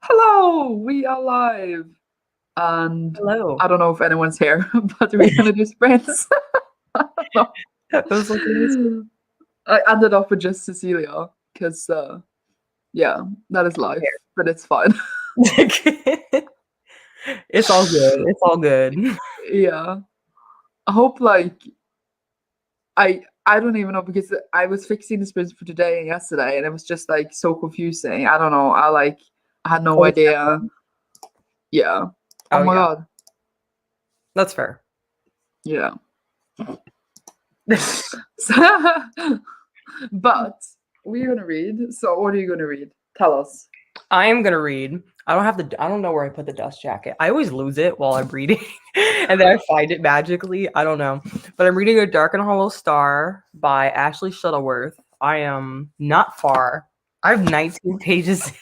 Hello, we are live. And Hello. I don't know if anyone's here, but we're gonna do sprints. I don't I was like, let me see. know. I ended up with just Cecilia because, yeah, that is life, but it's fine. It's all good. It's all good. Yeah, I hope I don't even know because I was fixing the sprints for today and yesterday, and it was just like so confusing. I don't know. I had no Oh, idea. Yeah. Oh my yeah. God. That's fair. Yeah. But we're gonna read. So what are you gonna read? Tell us. I am gonna read. I don't know where I put the dust jacket. I always lose it while I'm reading, and then I find it magically. I don't know. But I'm reading A Dark and Hollow Star by Ashley Shuttleworth. I am not far. I have 19 pages.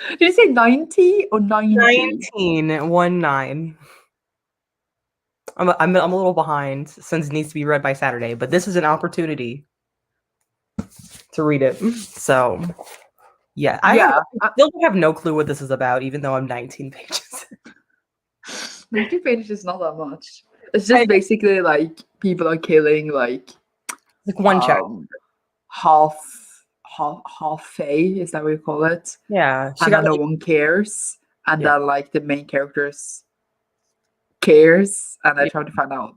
Did you say 90 or 90? 19. I'm a little behind since it needs to be read by Saturday, but this is an opportunity to read it. So yeah, Yeah. still have no clue what this is about, even though I'm 19 pages. 90 pages is not that much. It's just basically like people are killing like one chapter. half Fae, is that what you call it? Yeah, And then no one cares. And then like the main characters cares and I try to find out.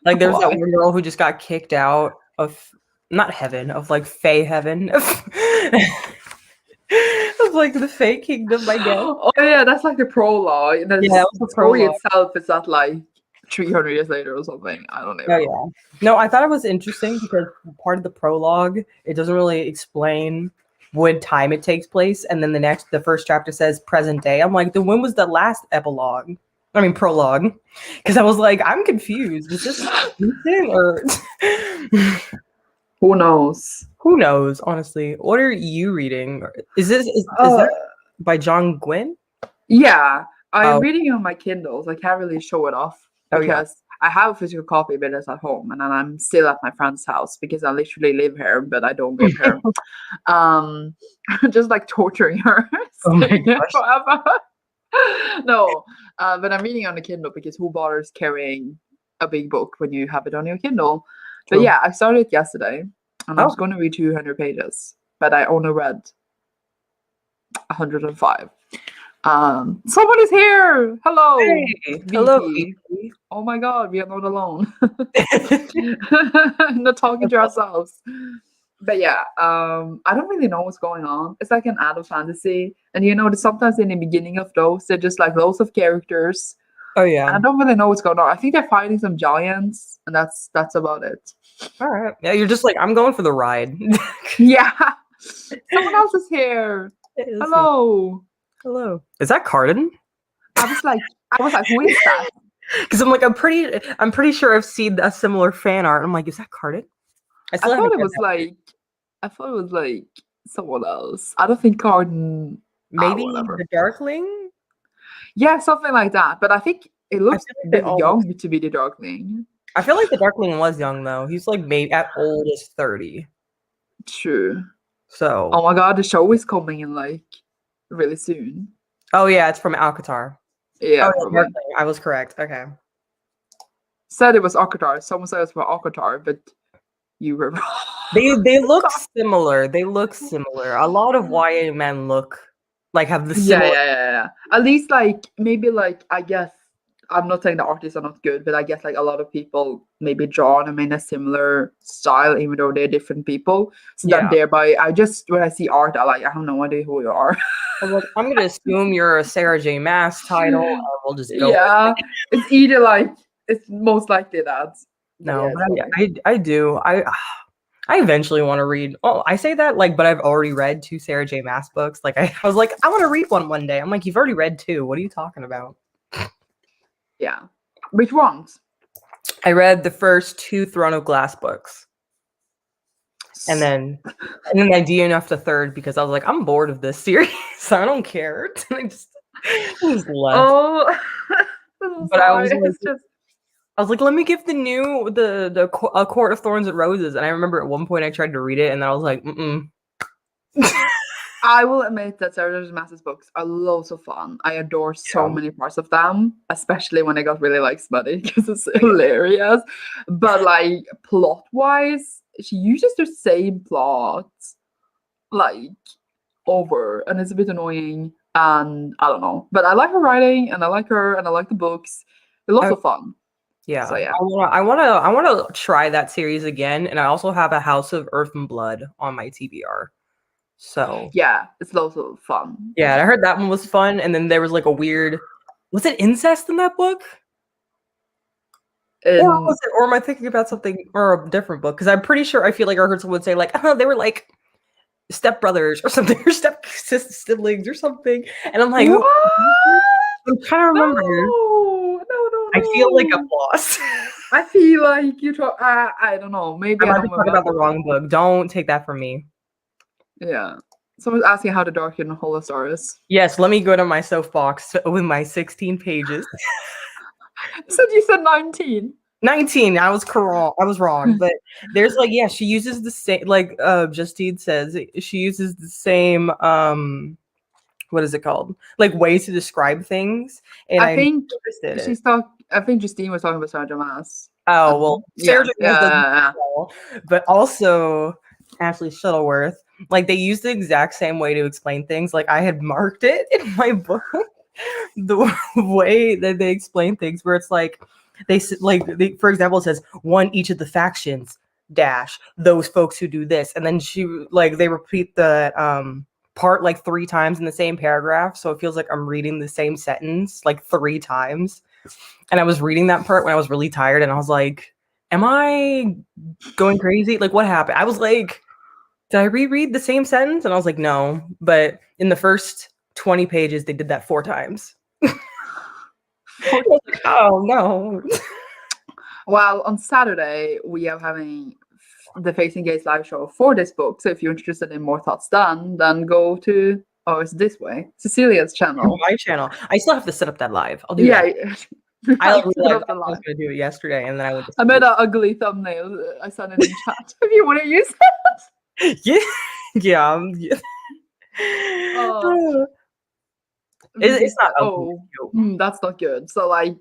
Like there's that one girl who just got kicked out of not heaven, of like Fae heaven. Of like the Fae kingdom, I guess. Oh yeah, that's like the prologue. And the story itself is not like 300 years later or something. I don't even know. Yeah. No, I thought it was interesting because part of the prologue, it doesn't really explain what time it takes place, and then the first chapter says present day. I'm like, then when was the last epilogue? I mean prologue, because I was like, I'm confused. Is this recent or who knows? Who knows? Honestly, what are you reading? Is that by John Gwynne? Yeah, I'm reading it on my Kindles. I can't really show it off because I have a physical copy, but it's at home, and then I'm still at my friend's house because I literally live here, but I don't live here. Just like torturing her. Oh my gosh. Forever. No, but I'm reading on the Kindle because who bothers carrying a big book when you have it on your Kindle? True. But yeah, I started it yesterday, and I was going to read 200 pages, but I only read 105. Someone is here. Hello. Hey, hello. VP. Oh my God, we are not alone. Not talking to ourselves. But yeah, I don't really know what's going on. It's like an adult fantasy, and you know, sometimes in the beginning of those, they're just like loads of characters. Oh yeah. I don't really know what's going on. I think they're fighting some giants, and that's about it. All right. Yeah, you're just like, I'm going for the ride. Yeah. Someone else is here. Hello. Hello. Is that Cardin? I was like, who is that? Because I'm like, I'm pretty sure I've seen a similar fan art. I'm like, is that Cardin? I thought it was like someone else. I don't think Cardin. Maybe the Darkling. Yeah, something like that. But I think it looks a bit young to be the Darkling. I feel like the Darkling was young though. He's like maybe at oldest 30. True. So. Oh my God, the show is coming in like really soon. Oh yeah, it's from Alcatraz. Yeah, I was correct. Okay. Said it was Alcatraz. Someone said it was for Alcatraz, but you were wrong. They look similar. They look similar. A lot of YA men look like have the similar. Yeah. At least like maybe like I guess I'm not saying the artists are not good, but I guess like a lot of people maybe draw them in a similar style, even though they're different people. So that thereby, when I see art, I have no idea who you are. I'm gonna assume you're a Sarah J. Maas title. And we'll just go. Yeah, it's either like it's most likely that. No, I do. I eventually want to read. Oh, I say that like, but I've already read 2 Sarah J. Maas books. Like I was like, I want to read one day. I'm like, you've already read 2. What are you talking about? Yeah. Which ones? I read the first 2 Throne of Glass books. And then I DNF'd the third because I was like, I'm bored of this series. So I don't care. I just left. Oh, but I was like, let me give the A Court of Thorns and Roses. And I remember at one point I tried to read it and then I was like, I will admit that Sarah J. Maas's books are loads of fun. I adore so many parts of them, especially when I got really like smutty because it's hilarious. But like plot wise, she uses the same plot like over, and it's a bit annoying. And I don't know, but I like her writing, and I like her, and I like the books. They're lots of fun. Yeah, so yeah, I wanna try that series again, and I also have a House of Earth and Blood on my TBR. So yeah, it's lots of fun. Yeah, I heard that one was fun, and then there was like a weird. Was it incest in that book? Or am I thinking about something or a different book? Because I'm pretty sure I feel like I heard someone say like, oh, they were like stepbrothers or something, or siblings or something, and I'm like, what? I'm trying to remember. No. I feel like I'm lost. I feel like you talk. I don't know. Maybe I I might don't be talking about the wrong book. Don't take that from me. Yeah. Someone's asking how to darken Holosaurus. Yes, let me go to my soapbox with my 16 pages. You said 19. 19. I was wrong, but there's like, yeah, she uses the same, like Justine says, she uses the same what is it called, like ways to describe things, and I think she's I think Justine was talking about Sarah J. Maas. Oh well, Sarah J. Maas doesn't yeah. But also Ashley Shuttleworth, like they use the exact same way to explain things. Like I had marked it in my book, the way that they explain things, where it's like for example, it says one each of the factions dash those folks who do this, and then they repeat the part like 3 times in the same paragraph, so it feels like I'm reading the same sentence like 3 times. And I was reading that part when I was really tired, and I was like, am I going crazy? Like, what happened? I was like, did I reread the same sentence? And I was like, no. But in the first 20 pages, they did that 4 times. Like, oh, no. Well, on Saturday, we are having the Facing Gaze live show for this book. So if you're interested in more thoughts done, then go to, it's this way, Cecilia's channel. My channel. I still have to set up that live. I'll do that. I realized I was going to do it yesterday, and then I went to made an ugly thumbnail. I sent it in chat if you want to use it. Yeah. It's not that's not good. So like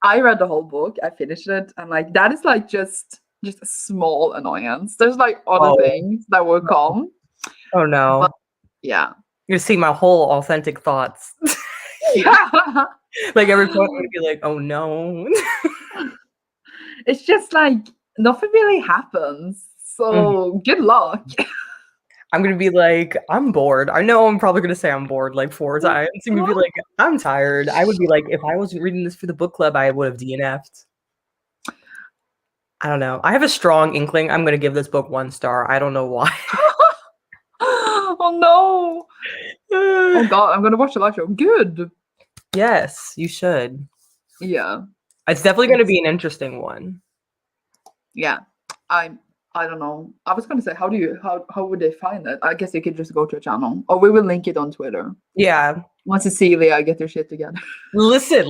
I read the whole book, I finished it, and like that is like just a small annoyance. There's like other things that will come. Oh no. But, yeah. You see my whole authentic thoughts. Yeah. Like every point I'm gonna be like, oh no. It's just like nothing really happens. So good luck. I'm gonna be like, I'm bored. I know I'm probably gonna say I'm bored like 4 times. I'm gonna be like, I'm tired. I would be like, if I was reading this for the book club, I would have DNF'd. I don't know. I have a strong inkling I'm gonna give this book 1 star. I don't know why. Oh no. Oh god, I'm gonna watch the live show. Good. Yes, you should. Yeah. It's definitely gonna be an interesting one. Yeah. I don't know. I was gonna say, how would they find it? I guess they could just go to a channel, or we will link it on Twitter. Yeah. Once Cecilia get their shit together. Listen.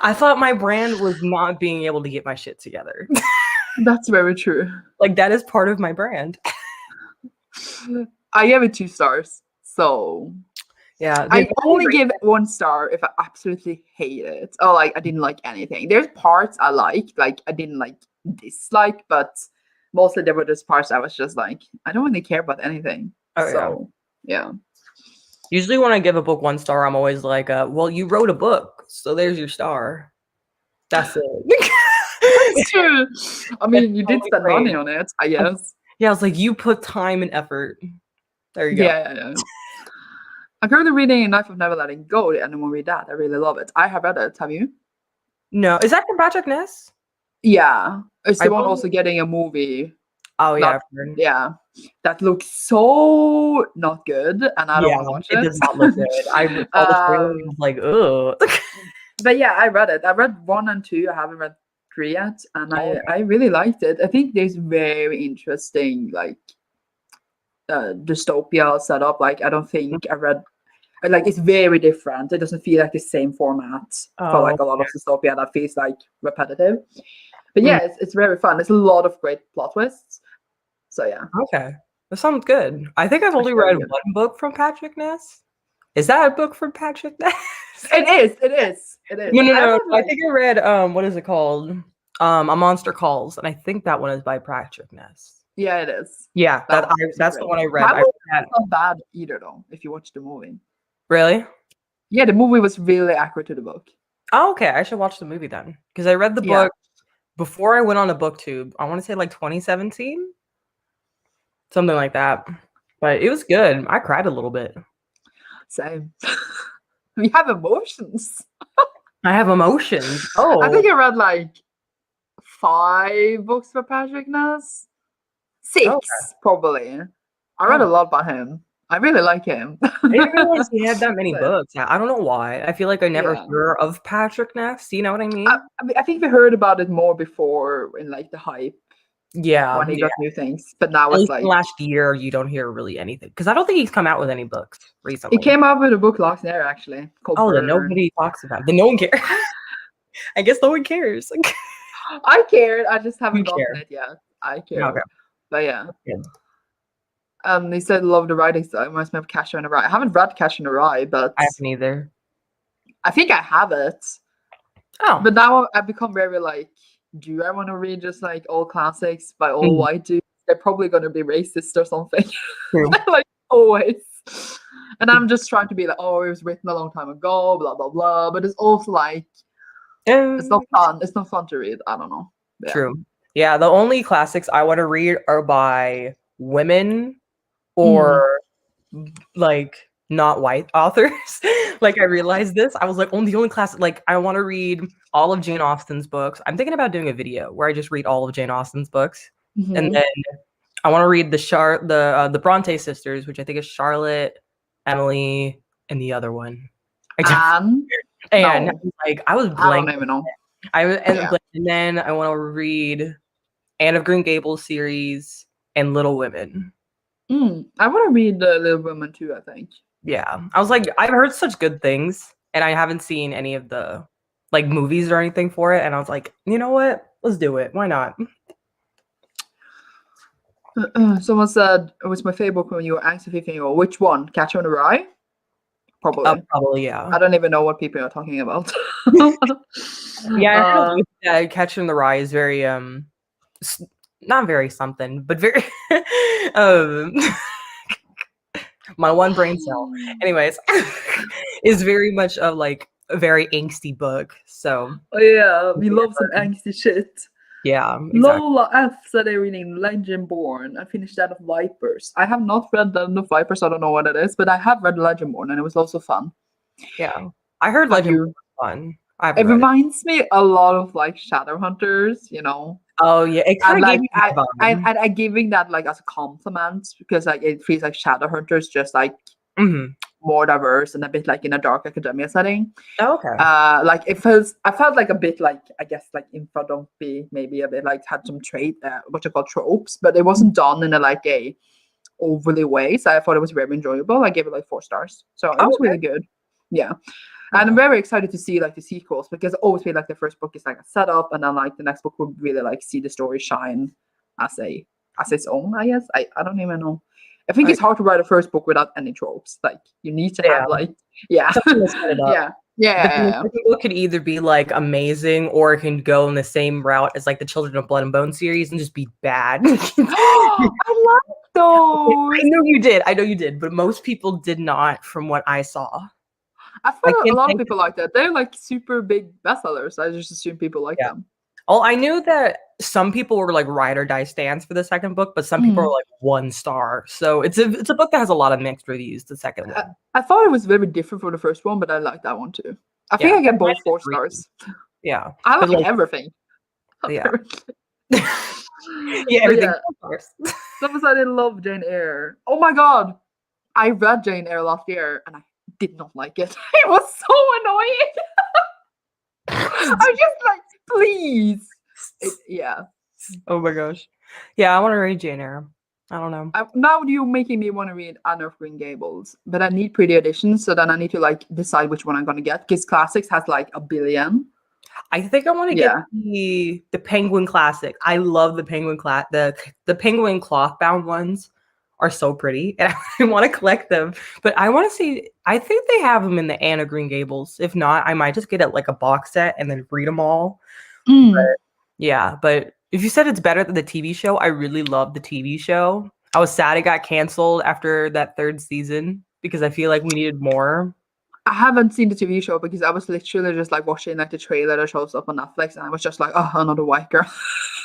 I thought my brand was not being able to get my shit together. That's very true. Like that is part of my brand. I gave it 2 stars. So yeah, I only give 1 star if I absolutely hate it. Or like I didn't like anything. There's parts I liked, like I didn't like dislike, but mostly there were just parts I was just like, I don't really care about anything. Yeah. Usually when I give a book 1 star, I'm always like, well, you wrote a book, so there's your star. That's it. That's true. I mean, you did spend money on it, I guess. Yeah, I was like, you put time and effort. There you go. Yeah. I'm currently reading Knife of Never Letting Go, the Animal Read That. I really love it. I have read it. Have you? No. Is that from Patrick Ness? Yeah. It's the one also getting a movie. Oh, yeah. Yeah. That looks so not good, and I don't want to watch it. It does not look good. I saw the trailer and was like, ugh. But yeah, I read it. I read 1 and 2. I haven't read 3 yet, and I really liked it. I think there's very interesting, like, dystopia setup. Like, I don't think I read, like, it's very different. It doesn't feel like the same format for like a lot of dystopia that feels like repetitive. But yeah, it's very fun. There's a lot of great plot twists. So yeah. Okay. That sounds good. I think I've only read one book from Patrick Ness. Is that a book from Patrick Ness? It is. No. I think I read what is it called? A Monster Calls, and I think that one is by Patrick Ness. Yeah, it is. Yeah, that's the one I read. That was not bad either, though. If you watch the movie. Really? Yeah, the movie was really accurate to the book. Oh, okay. I should watch the movie then, because I read the book before I went on a Booktube. I want to say like 2017, something like that. But it was good. I cried a little bit. Same. We have emotions. I have emotions. Oh, I think I read like 5 books for Patrick Ness. 6, probably. I read a lot by him. I really like him. I didn't realize he had that many books. I don't know why. I feel like I never heard of Patrick Ness. You know what I mean? I think we heard about it more before in like the hype. Yeah. When he got new things. But now it's like last year you don't hear really anything. Because I don't think he's come out with any books recently. He came out with a book last year actually. Then nobody talks about it. Then no one cares. I guess no one cares. I cared. I just haven't gotten it yet. I care. Okay. But yeah. They said love the writing style. It reminds me of Catcher in the Rye. I haven't read Catcher in the Rye, but I haven't either. I think I have it. Oh. But now I've become very like, do I want to read just like old classics by all white dudes? They're probably gonna be racist or something. Like always. And I'm just trying to be like, oh, it was written a long time ago, blah blah blah. But it's also like it's not fun. It's not fun to read. I don't know. Yeah. True. Yeah, the only classics I want to read are by women or like not white authors. Like I realized this. I was like, the only classic, like I want to read all of Jane Austen's books. I'm thinking about doing a video where I just read all of Jane Austen's books. And then I want to read the Bronte sisters, which I think is Charlotte, Emily, and the other one. Like I was blank. I don't even know. And then I want to read Anne of Green Gables series and Little Women. I want to read the Little Women too, I think. Yeah. I was like, I've heard such good things and I haven't seen any of the like movies or anything for it. And I was like, you know what? Let's do it. Why not? Someone said it was my favorite book when you were anxious 15-year-old. Which one? Catcher in the Rye? Probably, yeah. I don't even know what people are talking about. Catcher in the Rye is very not very something, but very my one brain cell. Anyways, is very much of like a very angsty book. So we love some angsty shit. Yeah. Exactly. Lola F said they're reading Legendborn. I finished that of Vipers. I have not read that of Vipers, I don't know what it is, but I have read Legendborn and it was also fun. Yeah. I heard Legendborn was fun. It reminds me a lot of like Shadowhunters, you know. Oh yeah, it kind of I'm giving that like as a compliment because like it feels like Shadowhunters just like more diverse and a bit like in a dark academia setting. Oh, okay. Like I felt like a bit like I guess like Infodumpy maybe a bit like had some what you call tropes, but it wasn't done in a overly way. So I thought it was very enjoyable. I gave it like 4 stars, so it was really good. Yeah. And I'm very excited to see like the sequels because I always feel like the first book is like a setup, and then like the next book would really like see the story shine as its own. I guess I don't even know. I think it's hard to write a first book without any tropes. Like you need to have like yeah. The book could either be like amazing or it can go in the same route as like the Children of Blood and Bone series and just be bad. I like those. I know you did, but most people did not, from what I saw. I thought a lot of people like that. They're like super big bestsellers. I just assume people like them. Oh, I knew that some people were like ride or die stands for the second book, but some people were like 1 star. So it's a book that has a lot of mixed reviews. The second one. I thought it was very different from the first one, but I like that one too. I think I get both 4 stars. Yeah, I like everything. Yeah. Everything. Someone said I love Jane Eyre. Oh my god, I read Jane Eyre last year and I did not like it. It was so annoying. I'm just like, please. Oh my gosh. Yeah, I want to read Jane Eyre. I don't know. Now you're making me want to read Anne of Green Gables, but I need pretty editions, so then I need to like decide which one I'm gonna get because Classics has like a billion. I think I want to get the Penguin Classic. I love the Penguin the Penguin cloth bound ones are so pretty, and I want to collect them. But I want to see. I think they have them in the Anne of Green Gables. If not, I might just get it like a box set and then read them all. Mm. Yeah, but if you said it's better than the TV show, I really love the TV show. I was sad it got canceled after that third season because I feel like we needed more. I haven't seen the TV show because I was literally just like watching like the trailer that shows up on Netflix, and I was just like, oh, another white girl.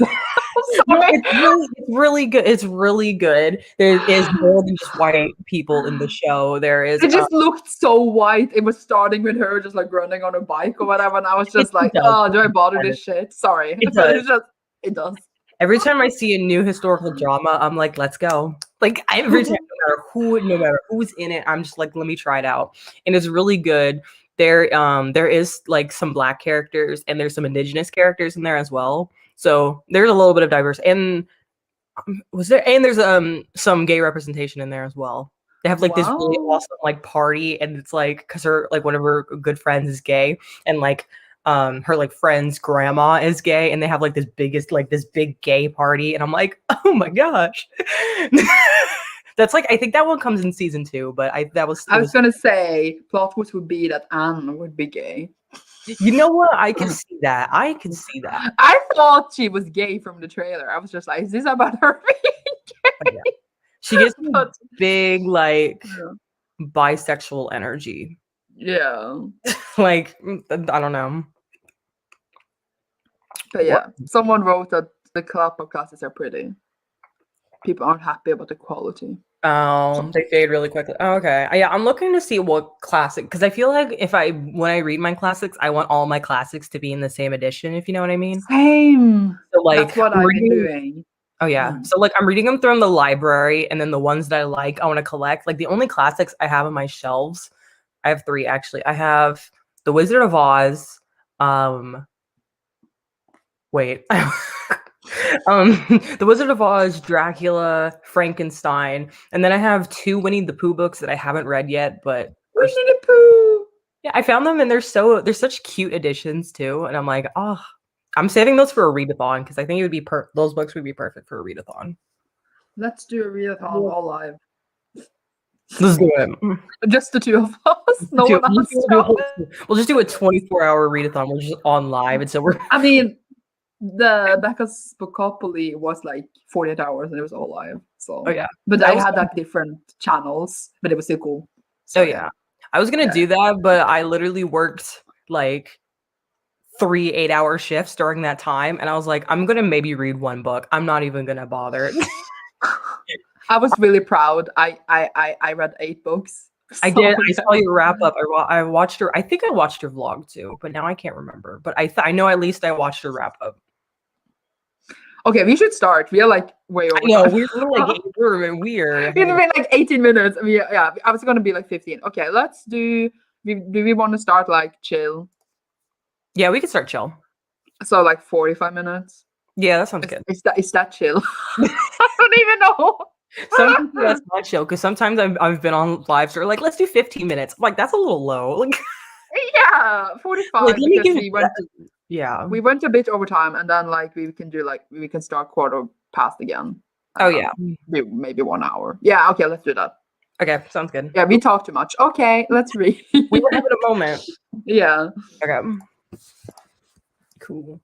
No, Sorry. it's really good. It's really good. There is more than just white people in the show. There is It just looked so white. It was starting with her just like running on a bike or whatever, and I was just like, does. oh, do I bother this shit? Sorry. It But does. it's just, it does. Every time I see a new historical drama, I'm like, let's go. Like every time, no matter who's in it, I'm just like, let me try it out. And it's really good. There is like some black characters and there's some indigenous characters in there as well. So there's a little bit of diverse and there's some gay representation in there as well. They have like this really Wow. awesome like party, and it's like because her like one of her good friends is gay, and like her like friend's grandma is gay, and they have like this big gay party, and I'm like, oh my gosh. That's like I think that one comes in season 2, but I was gonna say plot twist would be that Anne would be gay. You know what? I can see that. I can see that. I thought she was gay from the trailer. I was just like, is this about her being gay? Yeah. She gets But, big like yeah. bisexual energy. Yeah. Like I don't know. But yeah, someone wrote that the K-pop classes are pretty. People aren't happy about the quality. Oh, they fade really quickly. Oh, okay. Yeah, I'm looking to see what classic because I feel like when I read my classics, I want all my classics to be in the same edition, if you know what I mean. Same. So like That's what I'm I've been reading. doing. Oh yeah. So like I'm reading them from the library, and then the ones that I like, I want to collect. Like the only classics I have on my shelves, I have 3 actually. I have The Wizard of Oz. Wait. The Wizard of Oz, Dracula, Frankenstein, and then I have 2 Winnie the Pooh books that I haven't read yet, but Winnie the Pooh. yeah, I found them and they're such cute additions too, and I'm like, oh, I'm saving those for a readathon because I think it would be those books would be perfect for a readathon. Let's do a readathon all live. Let's do it. Just the 2 of us. No one else. We'll just do a 24-hour readathon. We're just on live, and so we're. I mean, the Becca's Bookopoly was like 48 hours and it was all live. So, Oh yeah, but I had like different channels, but it was still cool. So, oh yeah, I was gonna do that, but I literally worked like 3 8-hour shifts during that time, and I was like, I'm gonna maybe read 1 book. I'm not even gonna bother. I was really proud. I read 8 books. I did. I saw your wrap up. I watched her. I think I watched her vlog too, but now I can't remember. But I know at least I watched her wrap up. Okay, we should start. We are like way over. No, we're like weird. It's been like 18 minutes. I mean, yeah, I was gonna be like 15. Okay, let's do. Do we want to start like chill? Yeah, we can start chill. So like 45 minutes. Yeah, that sounds good. Is that chill? I don't even know. Sometimes that's not chill because sometimes I've been on lives that are like, let's do 15 minutes. I'm like, that's a little low. Like, yeah, 45 like, because we went. Yeah, we went a bit over time, and then like we can start quarter past again. Oh yeah, maybe 1 hour. Yeah, okay, let's do that. Okay, sounds good. Yeah, we talk too much. Okay, let's read. We were having a moment. Yeah. Okay. Cool.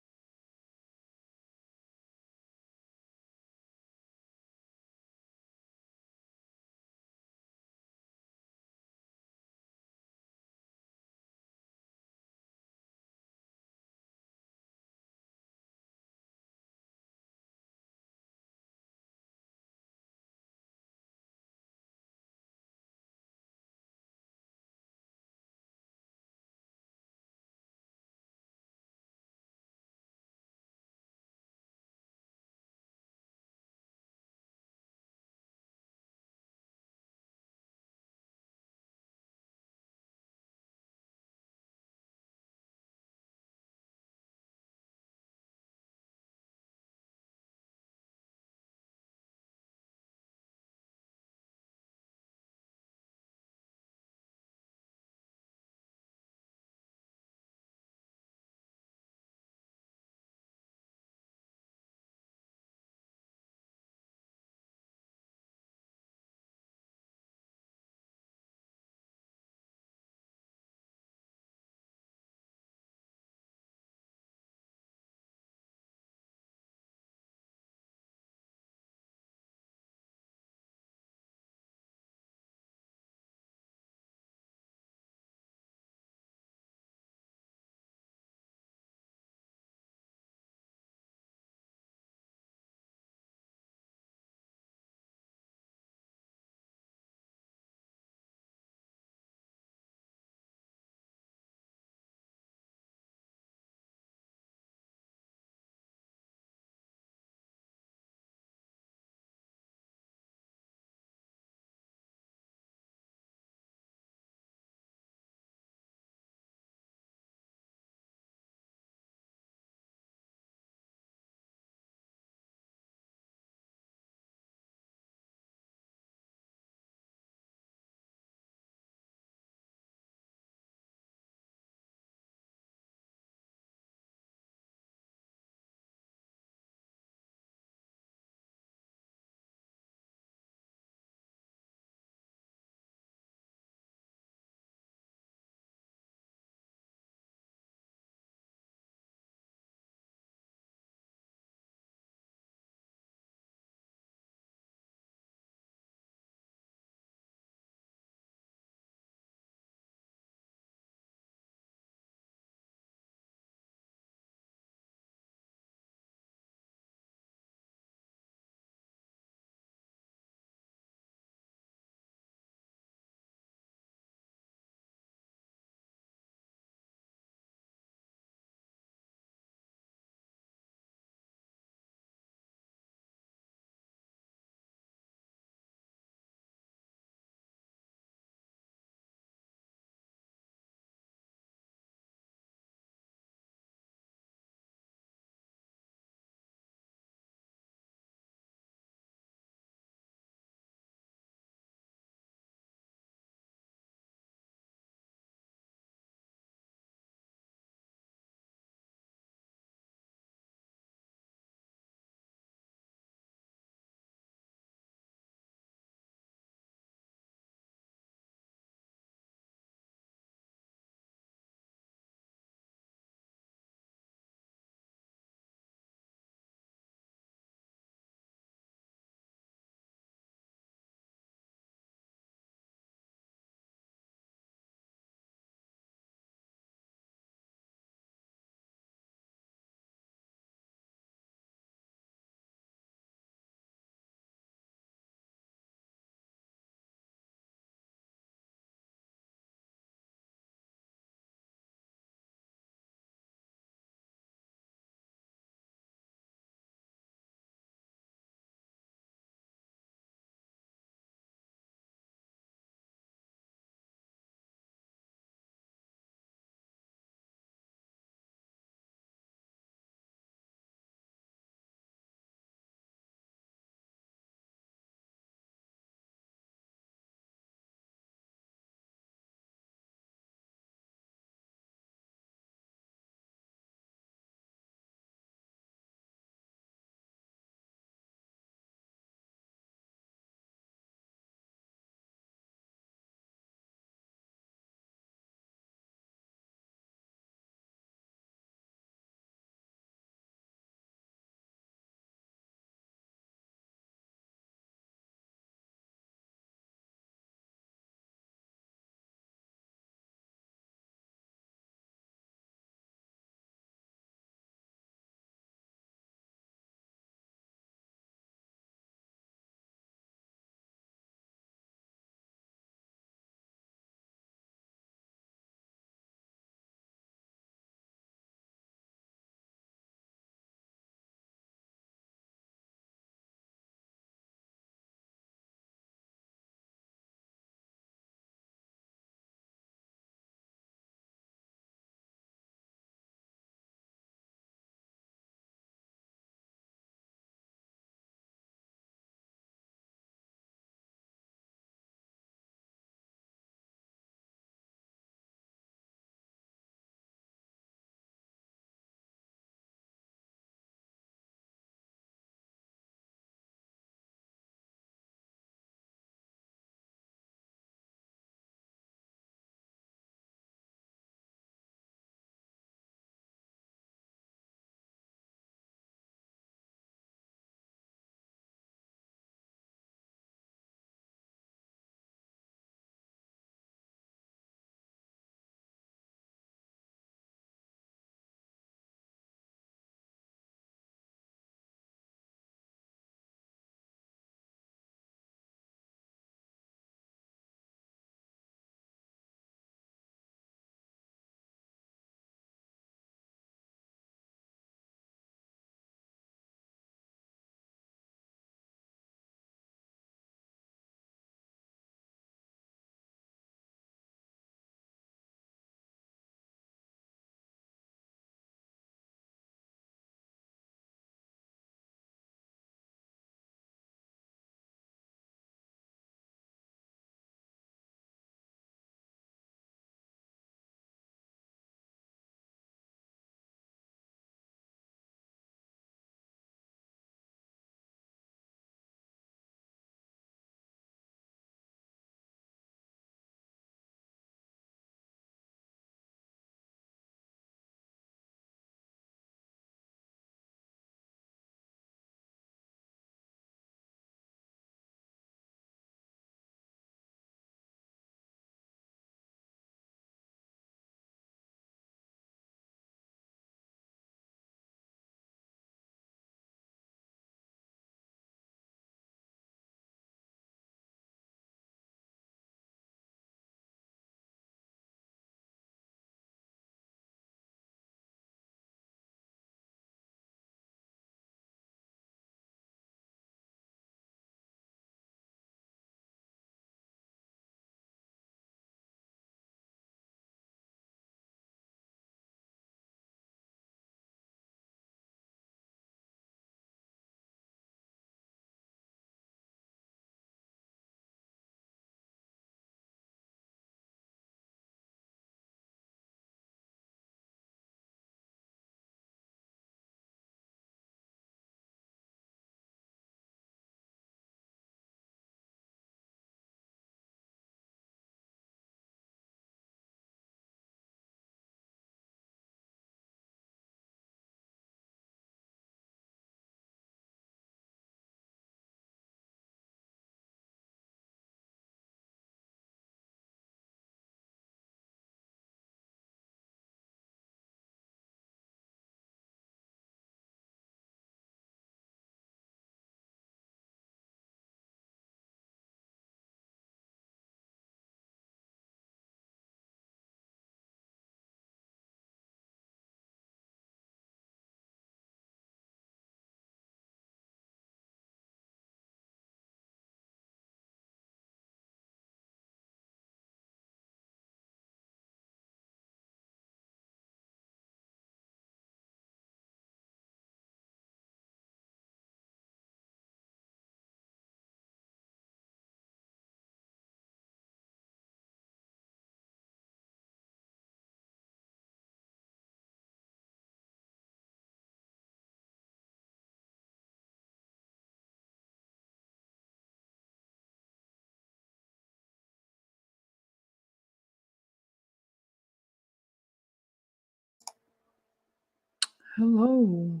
Hello,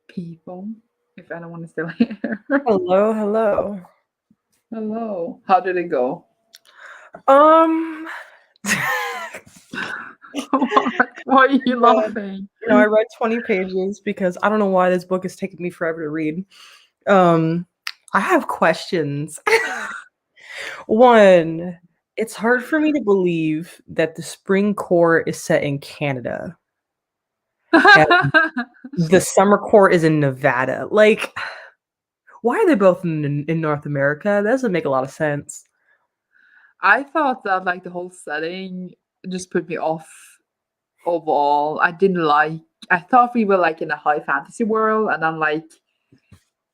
people. If anyone is still here. Hello, hello. Hello. How did it go? Um, Why are you laughing? I read 20 pages because I don't know why this book is taking me forever to read. I have questions. One, it's hard for me to believe that the spring court is set in Canada and the summer court is in Nevada. Like, why are they both in North America? That doesn't make a lot of sense. I thought that like the whole setting just put me off overall. I didn't like. I thought we were like in a high fantasy world, and then like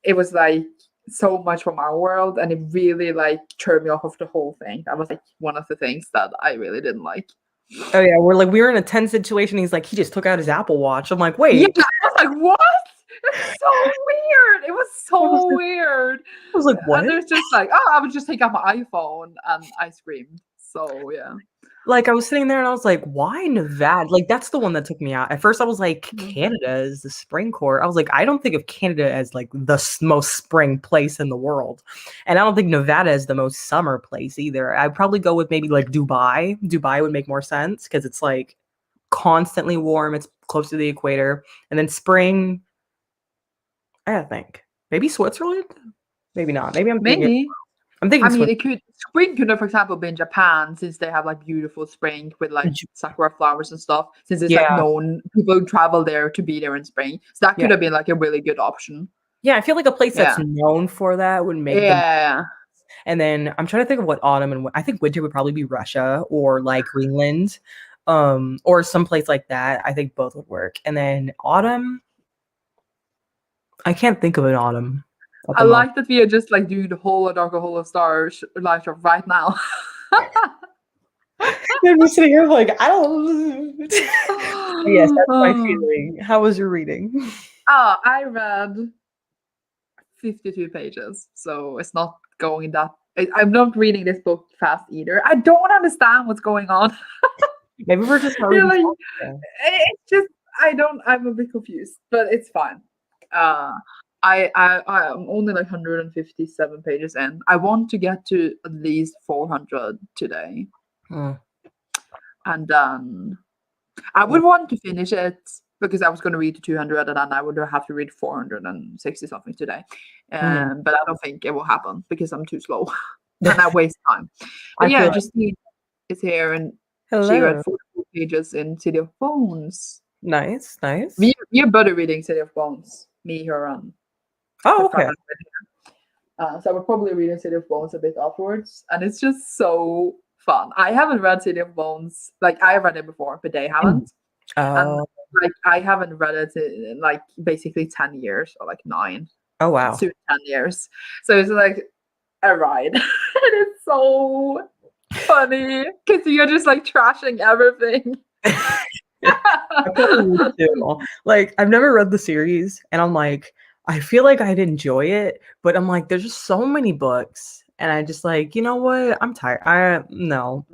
it was like so much from our world, and it really like turned me off of the whole thing. That was like one of the things that I really didn't like. Oh yeah, we were in a tense situation. He's like, he just took out his Apple Watch. I'm like, Yeah, wait. I was like, what? It's so weird. It was so weird. I was like, what? And there's just like, oh, I would just take out my iPhone, and I screamed. So yeah. Like I was sitting there and I was like, why Nevada? Like that's the one that took me out. At first I was like, Canada is the spring court. I was like, I don't think of Canada as like the most spring place in the world. And I don't think Nevada is the most summer place either. I'd probably go with maybe like Dubai. Dubai would make more sense because it's like constantly warm. It's close to the equator. And then spring, I gotta think. Maybe Switzerland? Maybe not. Maybe I'm thinking. I'm thinking. I mean, spring could have, for example, been Japan, since they have like beautiful spring with like sakura flowers and stuff. Since it's like known, people travel there to be there in spring, so that could have been like a really good option. Yeah, I feel like a place that's known for that would make them. And then I'm trying to think of what autumn and I think winter would probably be Russia or like Greenland, or someplace like that. I think both would work. And then autumn, I can't think of an autumn. I like that we are just like doing the whole Dark Hole of Stars live show right now. I'm just sitting here like, I don't. Yes, that's my feeling. How was your reading? I read 52 pages, so it's not going that. I'm not reading this book fast either. I don't understand what's going on. Maybe we're just not really. It's just I'm a bit confused, but it's fine. I'm only like 157 pages in. I want to get to at least 400 today. And then I would want to finish it because I was going to read to 200 and then I would have to read 460 something today. But I don't think it will happen because I'm too slow and I waste time. But yeah, Justine is here and she read 44 pages in City of Bones. Nice. We're better reading City of Bones. Me, her, and okay. So I would probably read City of Bones a bit afterwards, and it's just so fun. I haven't read City of Bones, like I have read it before, but they haven't. And like I haven't read it in like basically 10 years or like 9. Oh wow. Soon 10 years. So it's like a ride. And it's so funny because you're just like trashing everything. I probably would too. Like I've never read the series and I'm like, I feel like I'd enjoy it, but I'm like, there's just so many books. And I just like, you know what? I'm tired. No.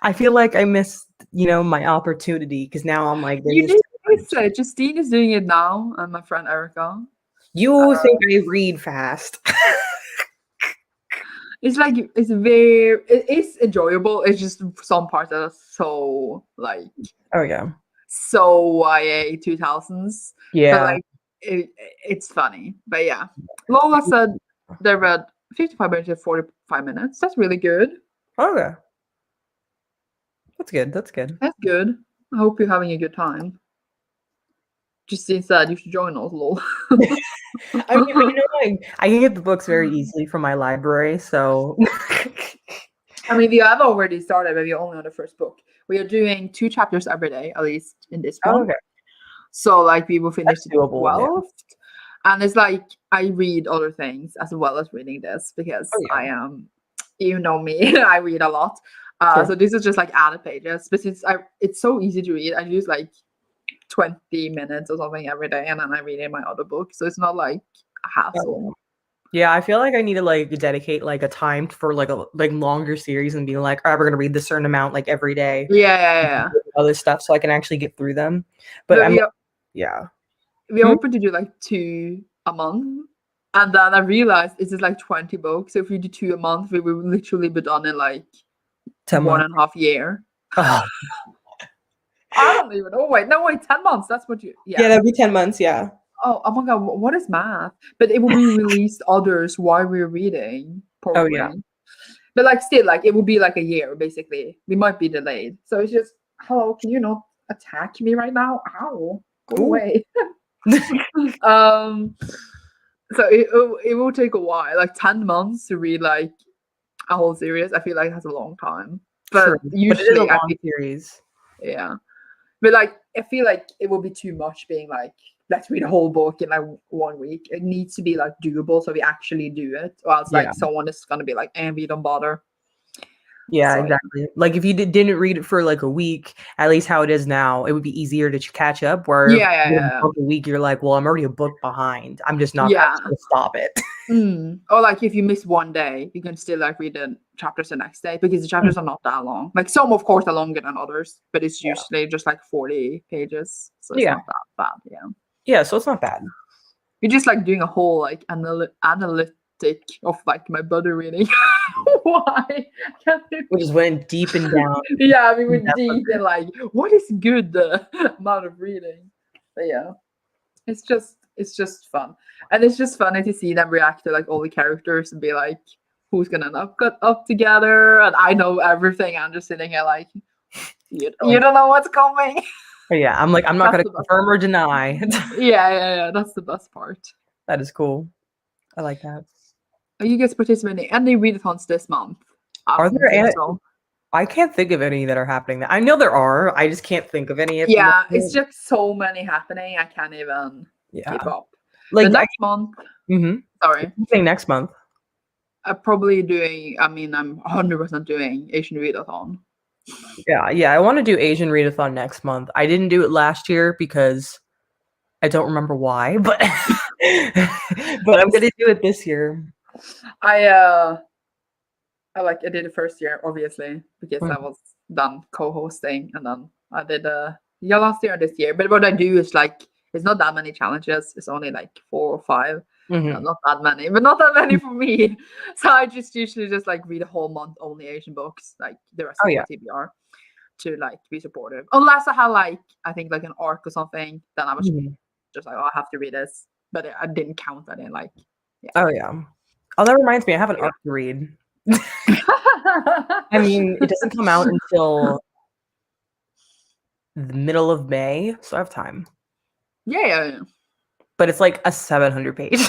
I feel like I missed, my opportunity because now I'm like, you need to say Justine is doing it now, and my friend Erica. You think I read fast? It's like it's enjoyable. It's just some parts that are so like so YA 2000s. Yeah, but like it's funny. But yeah, Lola said they read 55 minutes to 45 minutes. That's really good. Okay, that's good. That's good. I hope you're having a good time. Justine said you should join us, lol. I mean, I can get the books very easily from my library, so. I mean, we have already started, but we're only on the first book. We are doing 2 chapters every day, at least in this one. Okay. So, like, we will finish the 12th. Yeah. And it's like, I read other things as well as reading this because I am, you know me, I read a lot. So this is just like added pages, but it's so easy to read. I use like 20 minutes or something every day, and then I read in my other book. So it's not like a hassle. Yeah, I feel like I need to like dedicate like a time for like a like longer series and be like, all right, we're gonna read this certain amount like every day. Yeah. Other stuff so I can actually get through them. But But I'm we like, are yeah. we Hmm? open to do like 2 a month. And then I realized it's just like 20 books. So if we do 2 a month, we will literally be done in like 10 one months. and a half year. Oh. I don't even know. Wait, no, wait, 10 months. That's what you, Yeah, yeah. that'd be 10 months, yeah. Oh my God, what is math? But it will be released others while we're reading, Oh yeah. probably. But like, still, like, it will be like a year, basically. We might be delayed. So it's just, hello, can you not attack me right now? Ow, go Ooh. away. um, so it will take a while, like 10 months to read like a whole series. I feel like that's a long time. True. But But it is a usually, long series. yeah. But like, I feel like it will be too much being like, let's read a whole book in like 1 week. It needs to be like doable so we actually do it. Or else Yeah. like someone is gonna be like, and we don't bother. Yeah, So exactly. Like if you didn't read it for like a week, at least how it is now, it would be easier to catch up. Where if you read a book a week, you're like, well, I'm already a book behind. I'm just not yeah. going to stop it. Or like if you miss one day, you can still like read the chapters the next day because the chapters are not that long. Like some, of course, are longer than others, but it's Yeah. usually just like 40 pages, so it's Yeah. not that bad. Yeah. Yeah, so it's not bad. You're just like doing a whole like analytic of like my body reading. Why? Can't do- We just went deep and down. Yeah, we went That's deep in like what is good amount of reading. But yeah, it's just fun, and it's just funny to see them react to like all the characters and be like, who's gonna end up cut up together? And I know everything. I'm just sitting here like, you don't know what's coming. Yeah, I'm like, I'm not That's going to the best confirm or part. deny. Yeah. That's the best part. That is cool. I like that. Are you guys participating in any readathons this month? I Are don't there think any? so. I can't think of any that are happening. I know there are. I just can't think of any at the Yeah, it's moment. just so many happening. I can't even keep Yeah. up. Like, The next month, sorry, saying next month. I'm probably doing. I mean, I'm 100% doing Asian readathon. Yeah. I want to do Asian readathon next month. I didn't do it last year because I don't remember why, but but I'm gonna do it this year. I did the first year, obviously, because I was done co-hosting, and then I did last year and this year. But what I do is like it's not that many challenges. It's only like 4 or 5. Not that many, but not that many for me. So I just usually just like read a whole month only Asian books, like the rest of my TBR, to like be supportive. Unless I had like I think like an arc or something, then I was just like, oh, I have to read this. But I didn't count that in like. Yeah. Oh yeah. Oh, that reminds me. I have an arc to read. I mean, it doesn't come out until the middle of May, so I have time. Yeah. But it's like a 700 page.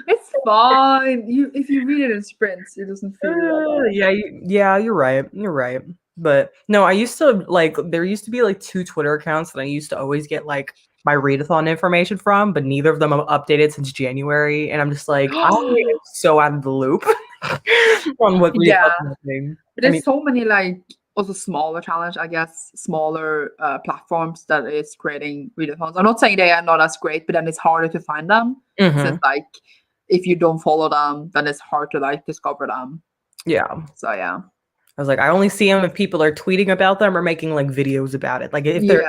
It's fine. If you read it in sprints, it doesn't feel that Yeah, you're right. You're right. But no, I used to like there used to be like 2 Twitter accounts that I used to always get like my readathon information from, but neither of them have updated since January, and I'm just like, I am so out of the loop on what readathon is happening. There's so many like also smaller challenge, I guess, smaller platforms that is creating readathons. I'm not saying they are not as great, but then it's harder to find them. Since like if you don't follow them, then it's hard to like discover them. Yeah. So yeah. I was like, I only see them if people are tweeting about them or making like videos about it. Like if they're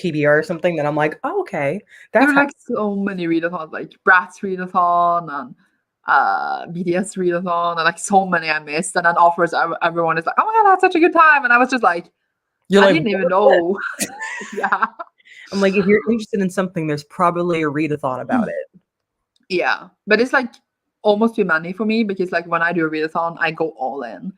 TBR or something, then I'm like, oh, okay. There are like so many readathons, like Bratz readathon and BDS readathon, and like so many I missed. And then afterwards, everyone is like, "Oh my god, I had such a good time!" And I was just like, I didn't even know. Yeah. I'm like, if you're interested in something, there's probably a readathon about it. Yeah, but it's like almost too many for me because like when I do a readathon, I go all in.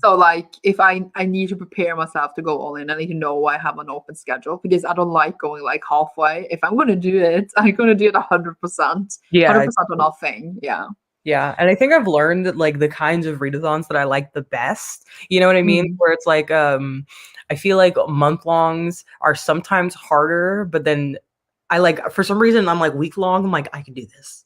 So like if I need to prepare myself to go all in, I need to know I have an open schedule because I don't like going like halfway. If I'm gonna do it, I'm gonna do it 100%. Yeah, 100% or nothing. Yeah. Yeah, and I think I've learned that like the kinds of readathons that I like the best, you know what I mean? Where it's like I feel like month-longs are sometimes harder, but then I like for some reason I'm like week-long, I'm like I can do this.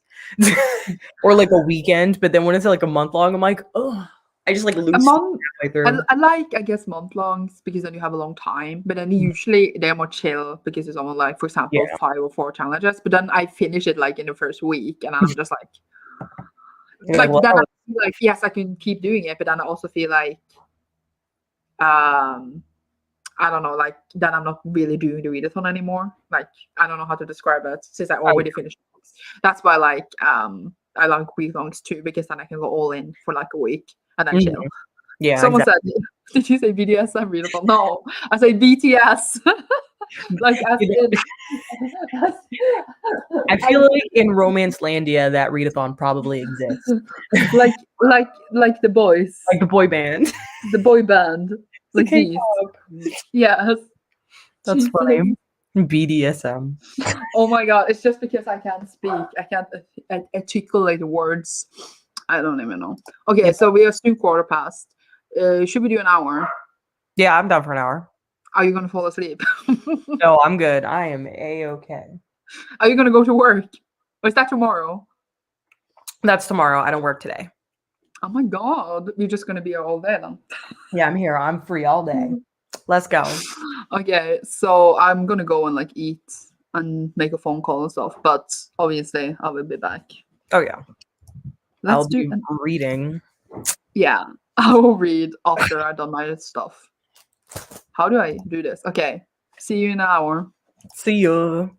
Or like a weekend, but then when it's like a month-long, I'm like, oh, I just like lose halfway through. I like I guess month-longs because then you have a long time, but then usually they're more chill because it's only like for example 5 or 4 challenges, but then I finish it like in the first week and I'm just like You're like, Like well, then I feel like yes, I can keep doing it, but then I also feel like um I don't know, like then I'm not really doing the readathon anymore. Like I don't know how to describe it since I oh, already finished books. That's why like I like week longs too, because then I can go all in for like a week and then chill. yeah, Someone exactly. said, did you say BDSM readathon? No, I say BTS. Like as in I feel like in Romance Landia that readathon probably exists. like the boys, Like the boy band. the boy band, The like these. K-pop. Yes. That's Jesus. funny. BDSM. Oh my god, it's just because I can't speak. I can't articulate the words. I don't even know. Okay, so we are soon quarter past. Should we do an hour? Yeah, I'm down for an hour. Are you gonna fall asleep? No, I'm good. I am A-okay. Are you gonna go to work? Or is that tomorrow? That's tomorrow. I don't work today. Oh my god, you're just gonna be here all day then. Yeah, I'm here. I'm free all day. Let's go. Okay, so I'm gonna go and like eat and make a phone call and stuff, but obviously I will be back. Oh yeah. Let's I'll do be reading. Yeah, I will read after I've done my stuff. How do I do this? Okay, see you in an hour. See you.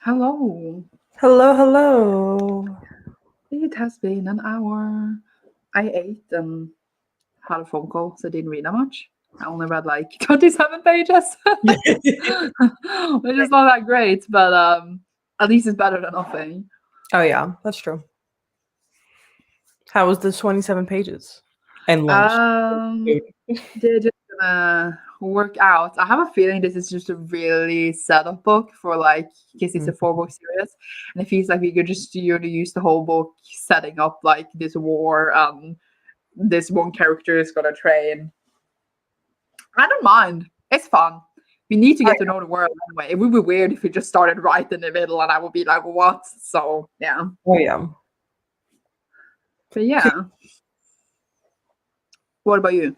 Hello. Hello. It has been an hour. I ate and had a phone call, so I didn't read that much. I only read like 27 pages, which is not that great, but at least it's better than nothing. Oh yeah, that's true. How was the 27 pages? And lunch. They're just gonna work out. I have a feeling this is just a really setup book for like, because it's a 4-book series, and it feels like we could just use the whole book setting up like this war. This one character is gonna train. I don't mind. It's fun. We need to get to know the world anyway. It would be weird if we just started right in the middle, and I would be like, "What?" So yeah. Oh yeah. But yeah. What about you?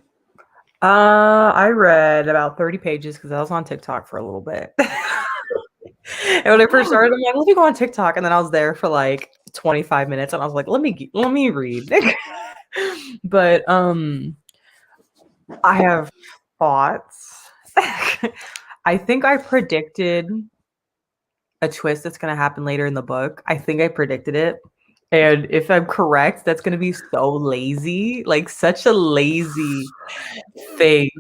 I read about 30 pages because I was on TikTok for a little bit. And when I first started, I'm like, let me go on TikTok, and then I was there for like 25 minutes, and I was like, let me read. But I have thoughts. I think I predicted a twist that's gonna happen later in the book. I think I predicted it. And if I'm correct, that's gonna be so lazy, like such a lazy thing.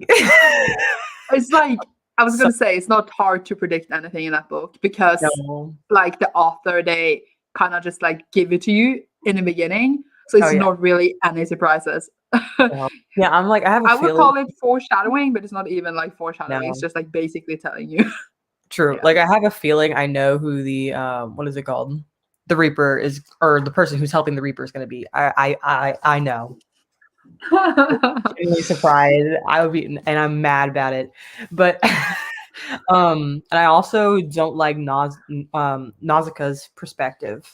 It's like I was gonna say it's not hard to predict anything in that book because No. like the author, they kind of just like give it to you in the beginning. So it's Oh yeah. not really any surprises. Yeah, I'm like, I have a I would feeling. call it foreshadowing, but it's not even like foreshadowing. It's No. just like basically telling you. True. Yeah. Like I have a feeling I know who the what is it called? The Reaper is, or the person who's helping the Reaper is gonna be. I know. Genuinely surprised. I would be, and I'm mad about it. But and I also don't like Nausicaa's perspective.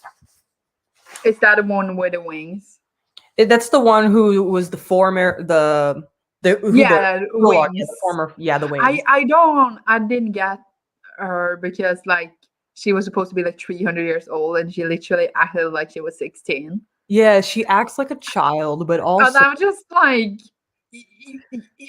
Is that the one with the wings? That's the one who was the former the Wings. the former the wings. I didn't get her because like she was supposed to be like 300 years old and she literally acted like she was 16. Yeah, she acts like a child, but And also I'm just like,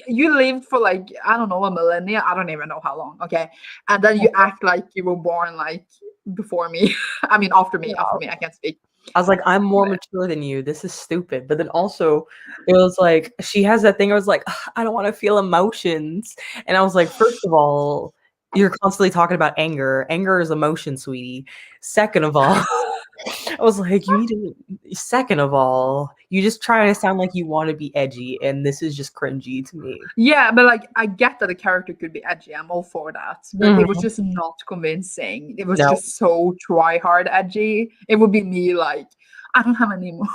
you lived for like, I don't know, a millennia. I don't even know how long. Okay. And then you act like you were born like before me. I mean, after me. I can't speak. I was like, I'm more mature than you. This is stupid. But then also, it was like, she has that thing. I was like, I don't want to feel emotions. And I was like, first of all, you're constantly talking about anger. Anger is emotion, sweetie. Second of all, I was like, you need to. Second of all, you just trying to sound like you want to be edgy, and this is just cringy to me. Yeah, but like I get that the character could be edgy. I'm all for that. But it was just not convincing. It was just so try hard edgy. It would be me like, I don't have any more.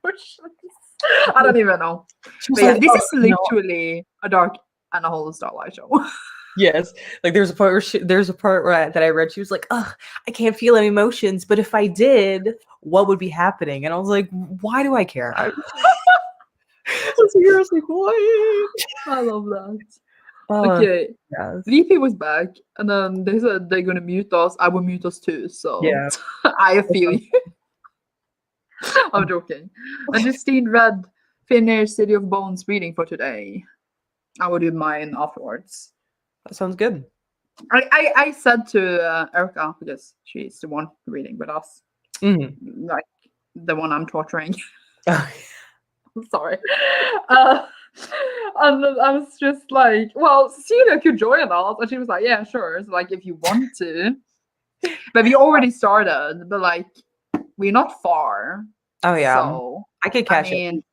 I don't even know. But yeah, this is literally a dark and a whole Starlight show. Yes, like there's a part where that I read. She was like, "Ugh, I can't feel any emotions, but if I did, what would be happening?" And I was like, "Why do I care?" I was like, "What?" I love that. Okay, yes. VP was back, and then they said they're gonna mute us. I will mute us too. So Yeah, I feel you. I'm joking. And Justine read Finnair's City of Bones reading for today. I will do mine afterwards. that sounds good. I said to Erica, because she's the one reading with us, like the one I'm torturing. Sorry. And I was just like, well, Cecilia could join us. And she was like, yeah, sure. So, like, if you want to. But we already started, but like, we're not far. Oh, yeah. So, I could catch it.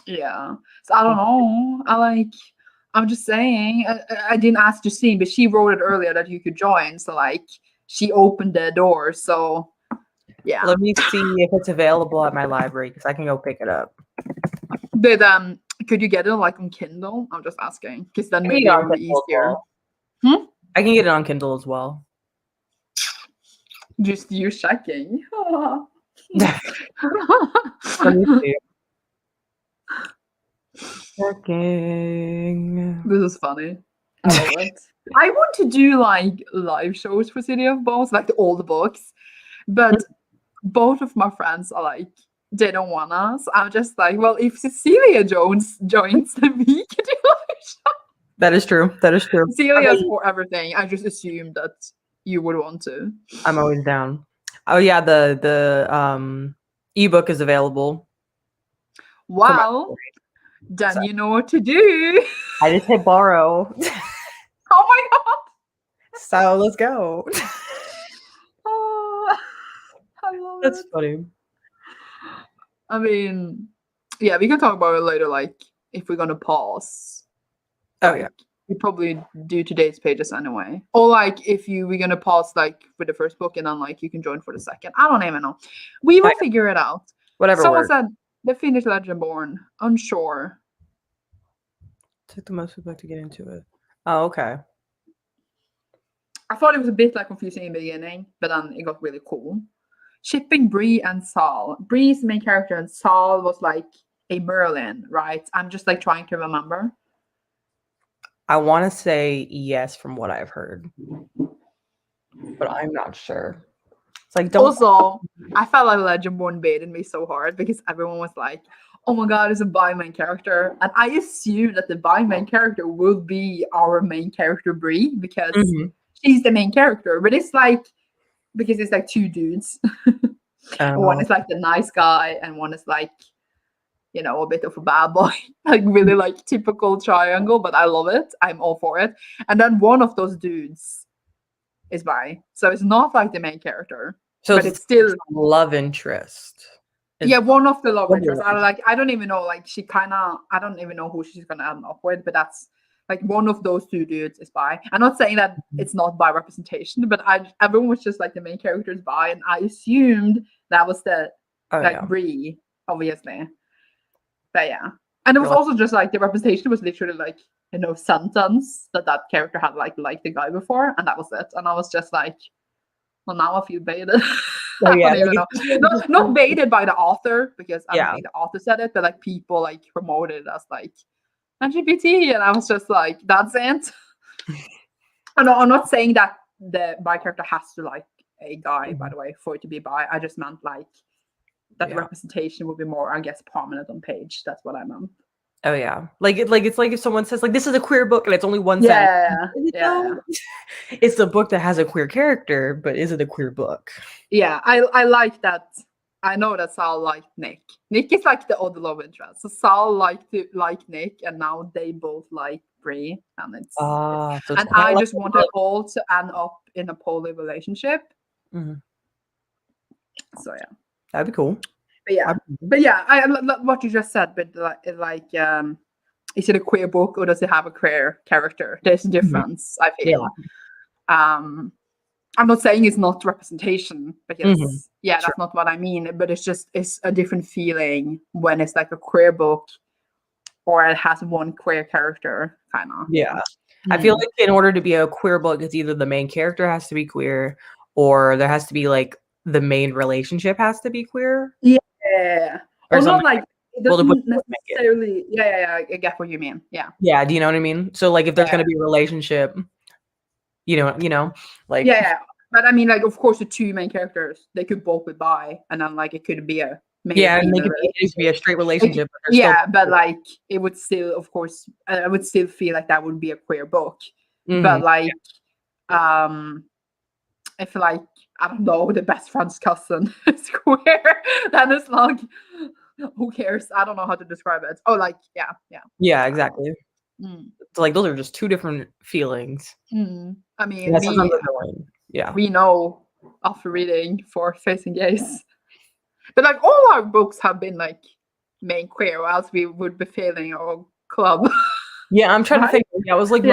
Yeah. So, I don't know. I'm just saying, I didn't ask Justine, but she wrote it earlier that you could join. So, like, she opened the door. So, yeah. Let me see if it's available at my library because I can go pick it up. But could you get it like on Kindle? I'm just asking because then maybe it would be easier. Well. I can get it on Kindle as well. Just you checking. Let me see. Checking. This is funny. I love it. I want to do like live shows for City of Bones, like all the books, but both of my friends are like, they don't want us. I'm just like, well, if Cecilia joins, then we can do live shows. That is true. That is true. Cecilia's for everything. I just assumed that you would want to. I'm always down. Oh yeah, the ebook is available. Well, then So you know what to do. I just hit borrow. Oh my god. So let's go. Oh, I love That's it. funny. I mean, yeah, we can talk about it later, like if we're gonna pause. Oh Like, yeah. we probably do today's pages anyway. Or like if we're gonna pause like for the first book and then like you can join for the second. I don't even know. We will figure it out. Whatever Someone works. said the Finnish Legendborn. Unsure. Took the most people to get into it. Oh, okay. I thought it was a bit like confusing in the beginning, but then it got really cool. Shipping Bree and Saul. Bree's the main character and Saul was like a Merlin, right? I'm just like trying to remember. I want to say yes from what I've heard, but I'm not sure. It's like don't. Also, I felt like Legendborn baited me so hard because everyone was like, "Oh my god, it's a bi main character," and I assumed that the bi main character will be our main character Bree because she's the main character. But it's like because it's like two dudes. One is like the nice guy, and one is like, you know, a bit of a bad boy, like really like typical triangle. But I love it. I'm all for it. And then one of those dudes is bi, so it's not like the main character, So but it's still love interest. Yeah, one of the love interests. I don't even know. Like she kind of. I don't even know who she's gonna end up with, but that's like one of those two dudes is bi. I'm not saying that it's not bi representation, but everyone was just like the main character is bi, and I assumed that was the Bree, obviously. But yeah, and it was also just like the representation was literally like sentence that character had like the guy before, and that was it. And I was just like, well, now I feel baited. I don't even know. Not baited by the author because I don't think the author said it, but like people like promoted it as like LGBT, and I was just like, that's it. I'm not saying that the bi character has to like a guy, by the way, for it to be bi. I just meant like that the representation would be more, I guess, prominent on page. That's what I meant. Oh yeah, it's like if someone says like this is a queer book and it's only one sentence. Yeah. It's the book that has a queer character, but is it a queer book? Yeah, I like that. I know that Sal liked Nick. Nick is like the other love interest. So Sal liked Nick, and now they both like Bree, and and I just want it all to end up in a poly relationship. So yeah, that'd be cool. But yeah, I what you just said. But like, is it a queer book or does it have a queer character? There's a difference. I feel. I'm not saying it's not representation because that's not what I mean, but it's a different feeling when it's like a queer book or it has one queer character kind of. I feel like in order to be a queer book, it's either the main character has to be queer or there has to be like the main relationship has to be queer. Or not like it doesn't necessarily I get what you mean. Yeah, do you know what I mean? So like if there's going to be a relationship, you know, like but I mean, like, of course, the two main characters, they could both be bi, and then like it could be a and it could be a straight relationship. But like it would still, of course, I would still feel like that would be a queer book. But like, if like I don't know, the best friend's cousin is queer, then it's like, who cares? I don't know how to describe it. Oh, like yeah, exactly. So like those are just two different feelings. I mean, we know after reading for Faes and Gays, but like all our books have been like main queer, or else we would be failing our club. Yeah, I'm trying to think. I was like,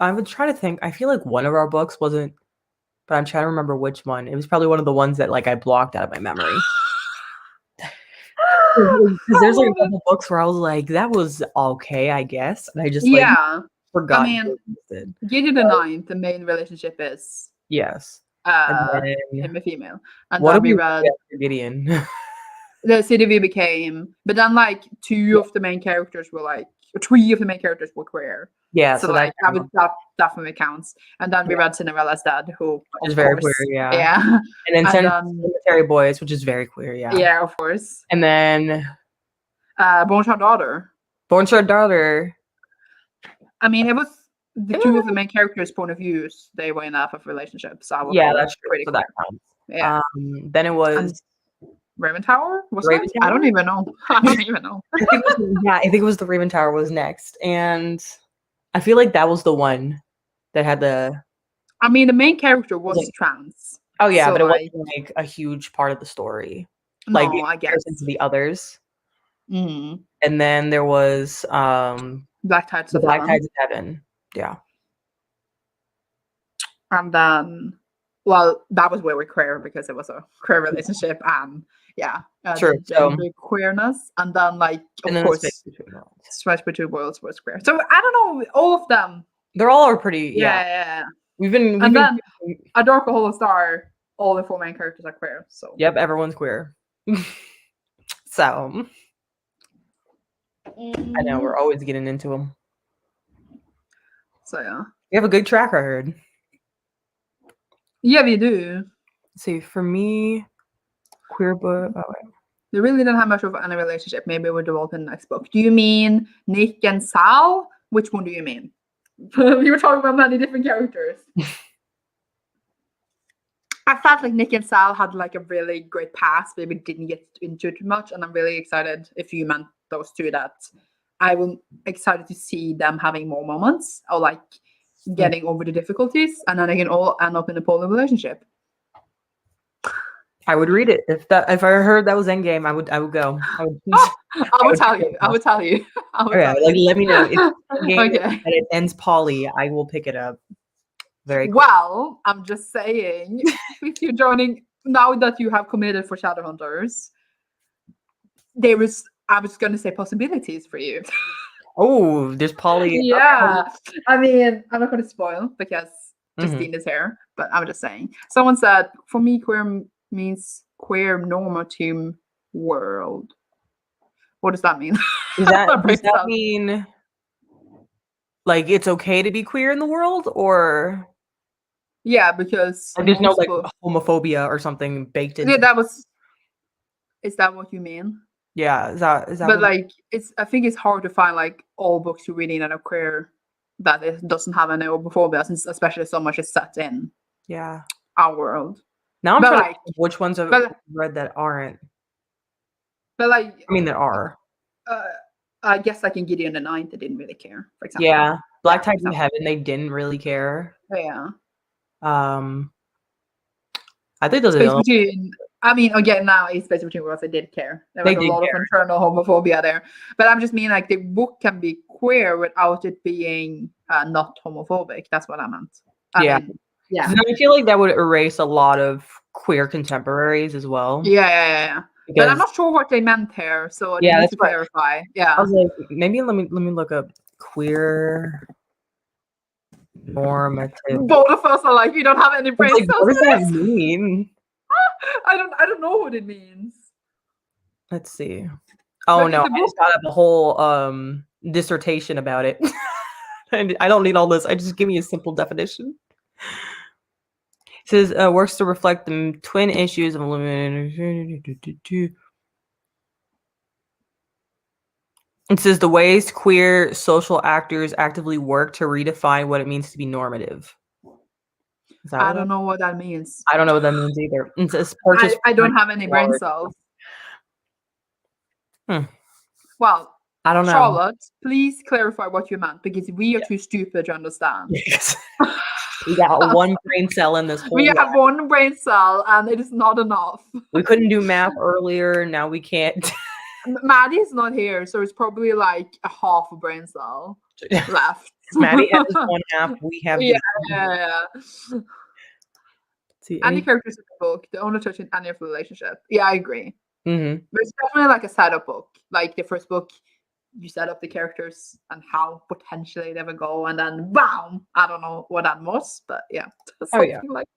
I would try to think. I feel like one of our books wasn't, but I'm trying to remember which one. It was probably one of the ones that like I blocked out of my memory. Because there's like a couple books where I was like, that was okay, I guess, and I just like forgot. I mean, Gideon the Ninth, the main relationship is him a female. And what we read Gideon? The CDV became, but then like two of the main characters were like, 3 of the main characters were queer. Yeah, so like that definitely counts. And then we read Cinderella's Dad, who is very queer, yeah. And then Cemetery Boys, which is very queer, yeah, of course. And then Born Child Daughter. Born Child Daughter. I mean, it was the two of the main characters' point of views, they were in a relationship. So I would Yeah, call that's it true. pretty So clear. that counts. Yeah. Then it was Raven Tower? Was Raven it? I don't Tower? even know. I don't even know. I think it was the Raven Tower was next, and I feel like that was the one that had the. I mean, the main character was trans. Oh yeah, so, but it like, wasn't like a huge part of the story. No, Like in I guess. comparison to the others. Mm. And then there was Black Tides the of Black Heaven. Tides of Heaven. Yeah. And then, well, that was very queer because it was a queer relationship, and yeah, True. the gender queerness, and then like of course, Space Between Worlds was queer. So I don't know, all of them. They're all are pretty. Yeah. We've been then A Darker Hollow Star. All the 4 main characters are queer. So yep, everyone's queer. So I know we're always getting into them. So yeah, we have a good track record. Yeah, we do. See, for me, queer book. Oh, wait. They really didn't have much of any relationship. Maybe we'll develop in the next book. Do you mean Nick and Sal? Which one do you mean? We were talking about many different characters. I felt like Nick and Sal had like a really great past, but we didn't get into it too much. And I'm really excited, if you meant those two, that I will excited to see them having more moments or like getting over the difficulties, and then they can all end up in a polar relationship. I would read it if I heard that was Endgame. I would go. I would tell you. I would tell you. Like let me know if Endgame Okay. and it ends poly. I will pick it up. Very cool. Well, I'm just saying, if you're joining now that you have committed for Shadowhunters, I was going to say possibilities for you. Oh, there's poly. Yeah. I mean, I'm not going to spoil because Justine is here, but I'm just saying. Someone said, for me, queer means queer normative world. What does that mean? Does that mean like it's okay to be queer in the world, or yeah, because like, there's no like homophobia or something baked in? Yeah, is that what you mean? Yeah, is that but like I think it's hard to find like all books you're reading that are queer that it doesn't have any homophobia, since especially so much is set in our world. Now I'm trying to think which ones I've read that aren't. But like, I mean, there are. I guess like in Gideon the Ninth, they didn't really care, for example. Yeah, Black Tides of Heaven, they didn't really care. Yeah. I think those are. I mean, again, now it's Space Between Worlds. They did care. There was a lot of internal homophobia there, but I'm just mean like the book can be queer without it being not homophobic. That's what I meant. I feel like that would erase a lot of queer contemporaries as well. Yeah. Because, but I'm not sure what they meant here, so I need to clarify. Yeah, I was like, maybe let me look up queer normative. Both of us are like, we don't have any brain cells. What does that mean? I don't know what it means. Let's see. Oh no, I just got up a whole dissertation about it. I don't need all this. Just give me a simple definition. It says works to reflect the twin issues of eliminating. It says the ways queer social actors actively work to redefine what it means to be normative. I don't know what that means. I don't know what that means either. It says I don't have any brain cells. Well, I don't know. Charlotte, please clarify what you meant, because we are too stupid to understand. We got one brain cell in this whole We have one brain cell, and it is not enough. We couldn't do math earlier. Now we can't. Maddie is not here, so it's probably like a half a brain cell left. Maddie has one half. We have yeah. See, any characters in the book, they only touch in any of the relationship. Yeah, I agree. Mm-hmm. But it's definitely like a setup book. Like the first book, you set up the characters and how potentially they will go, and then bam! I don't know what that was, but yeah. Like.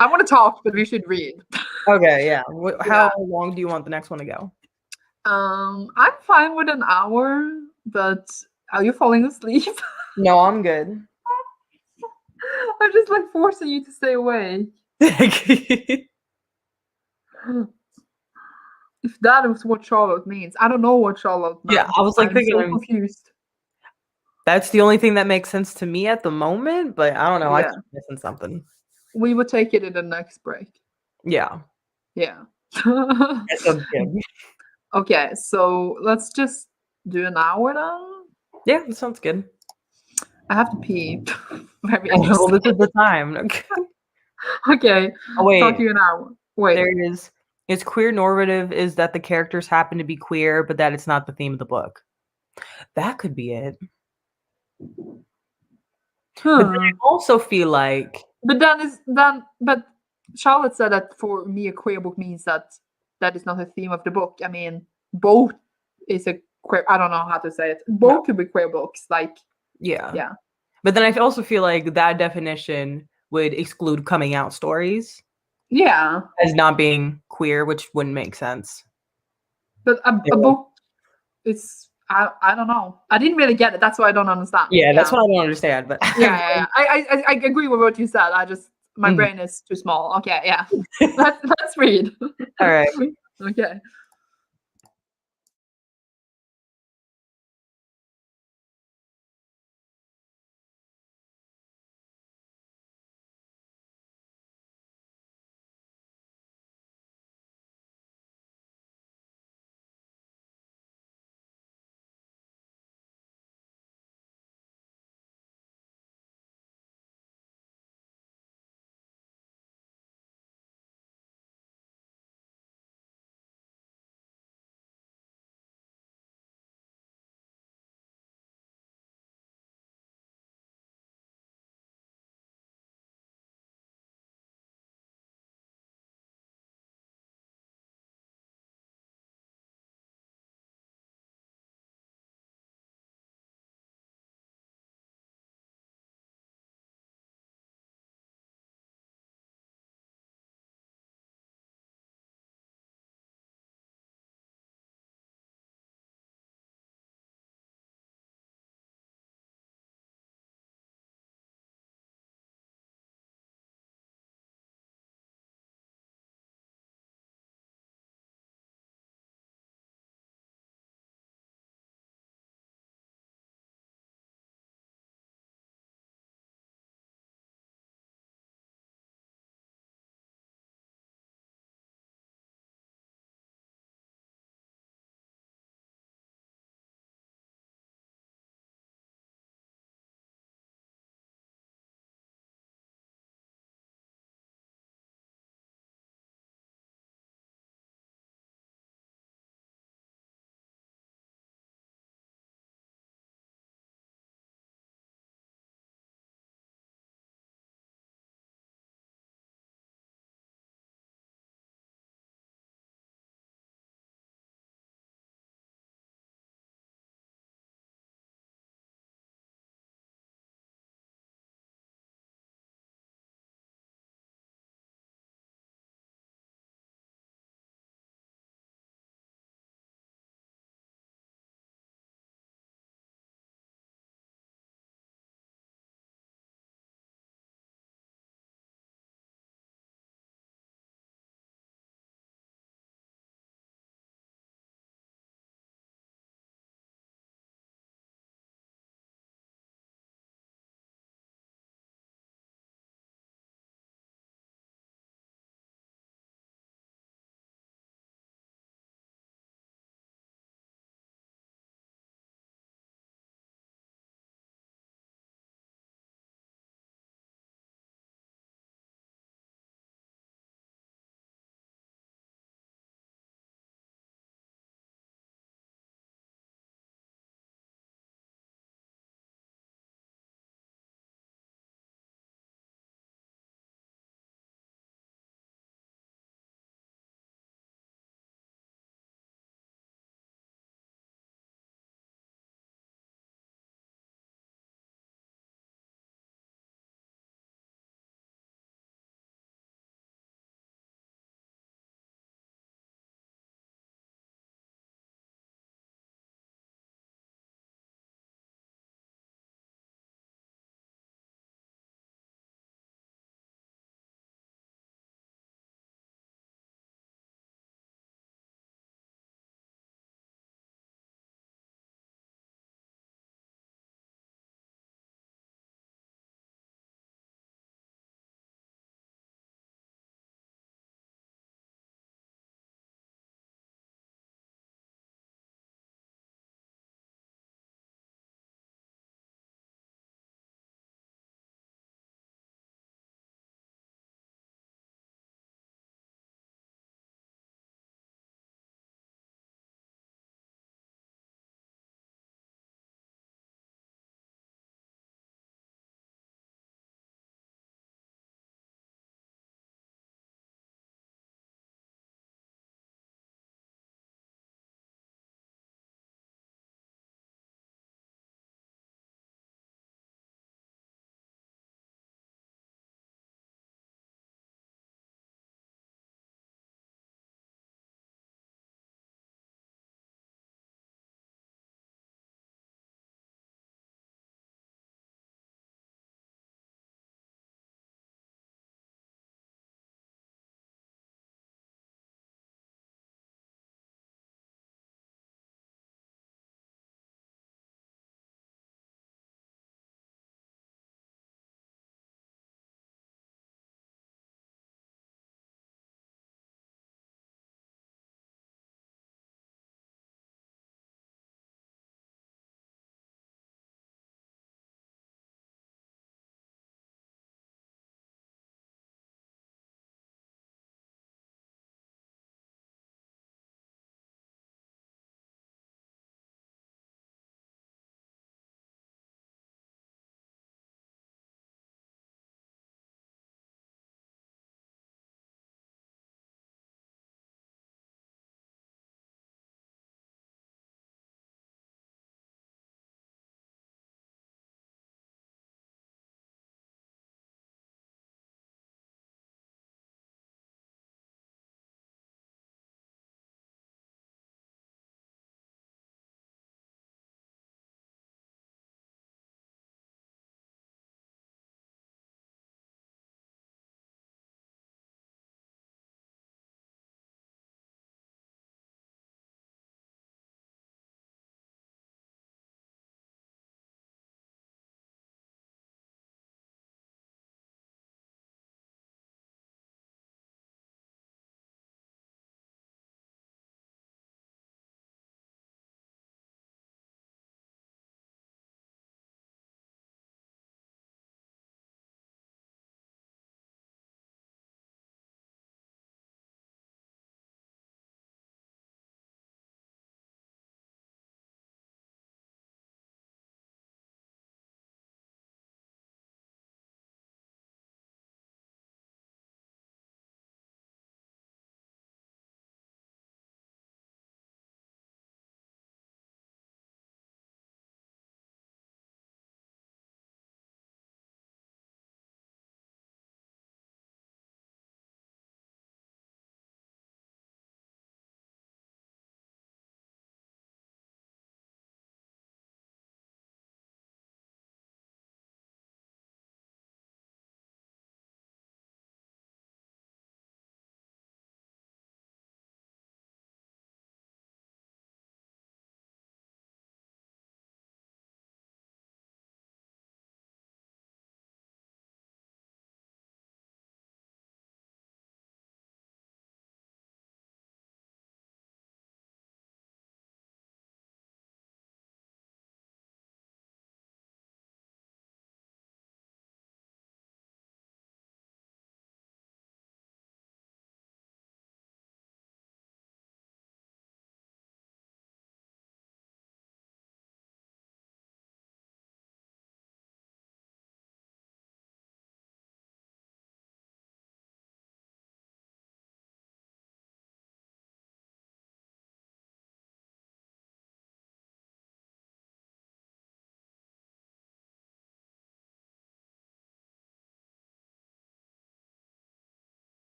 I want to talk, but we should read. Okay, yeah. How long do you want the next one to go? I'm fine with an hour, but are you falling asleep? No, I'm good. I'm just like forcing you to stay awake. If that is what Charlotte means, I don't know what Charlotte means. Yeah, I was like thinking, I'm so confused. That's the only thing that makes sense to me at the moment, but I don't know. I Yeah. keep missing something. We would take it in the next break. Yeah. Yeah. That sounds good. Okay, so let's just do an hour then. Yeah, that sounds good. I have to pee. Very Well, interesting. this is the time. Okay. Okay, Oh, talk to wait. you in an hour. Wait. There is. It's queer normative is that the characters happen to be queer, but that it's not the theme of the book. That could be it. But then I also feel like But but Charlotte said that for me a queer book means that that is not a theme of the book. I mean, both is a queer. I don't know how to say it. Both could be queer books. Like, yeah. yeah, But then I also feel like that definition would exclude coming out stories yeah. as not being queer, which wouldn't make sense. But a book is I don't know. I didn't really get it. That's why I don't understand. Yeah, that's Yeah, what I don't understand. But yeah. I agree with what you said. I just my Mhm. brain is too small. Okay, yeah. Let's read. All right. Okay.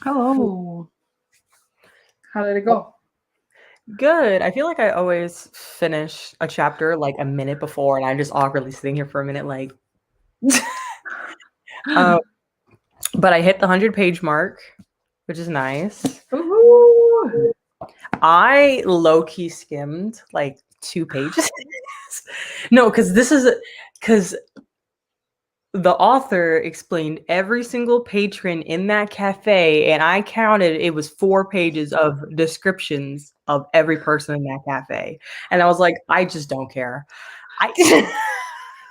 Hello. How did it go? Good. I feel like I always finish a chapter like a minute before, and I'm just awkwardly sitting here for a minute, like. But I hit the 100-page mark, which is nice. Woohoo! I low-key skimmed like 2 pages. No, because the author explained every single patron in that cafe, and I counted it was 4 pages of descriptions of every person in that cafe. And I was like, I just don't care.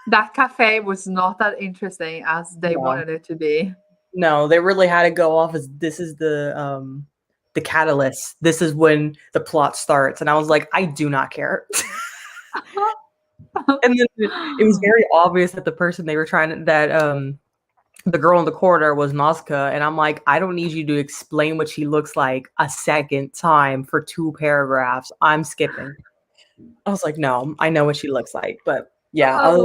That cafe was not that interesting as they No. wanted it to be. No, they really had to go off as this is the catalyst. This is when the plot starts. And I was like, I do not care. And then it was very obvious that the person they were trying that the girl in the corridor was Nazca, and I'm like, I don't need you to explain what she looks like a second time for 2 paragraphs. I'm skipping. I was like, no, I know what she looks like, but yeah.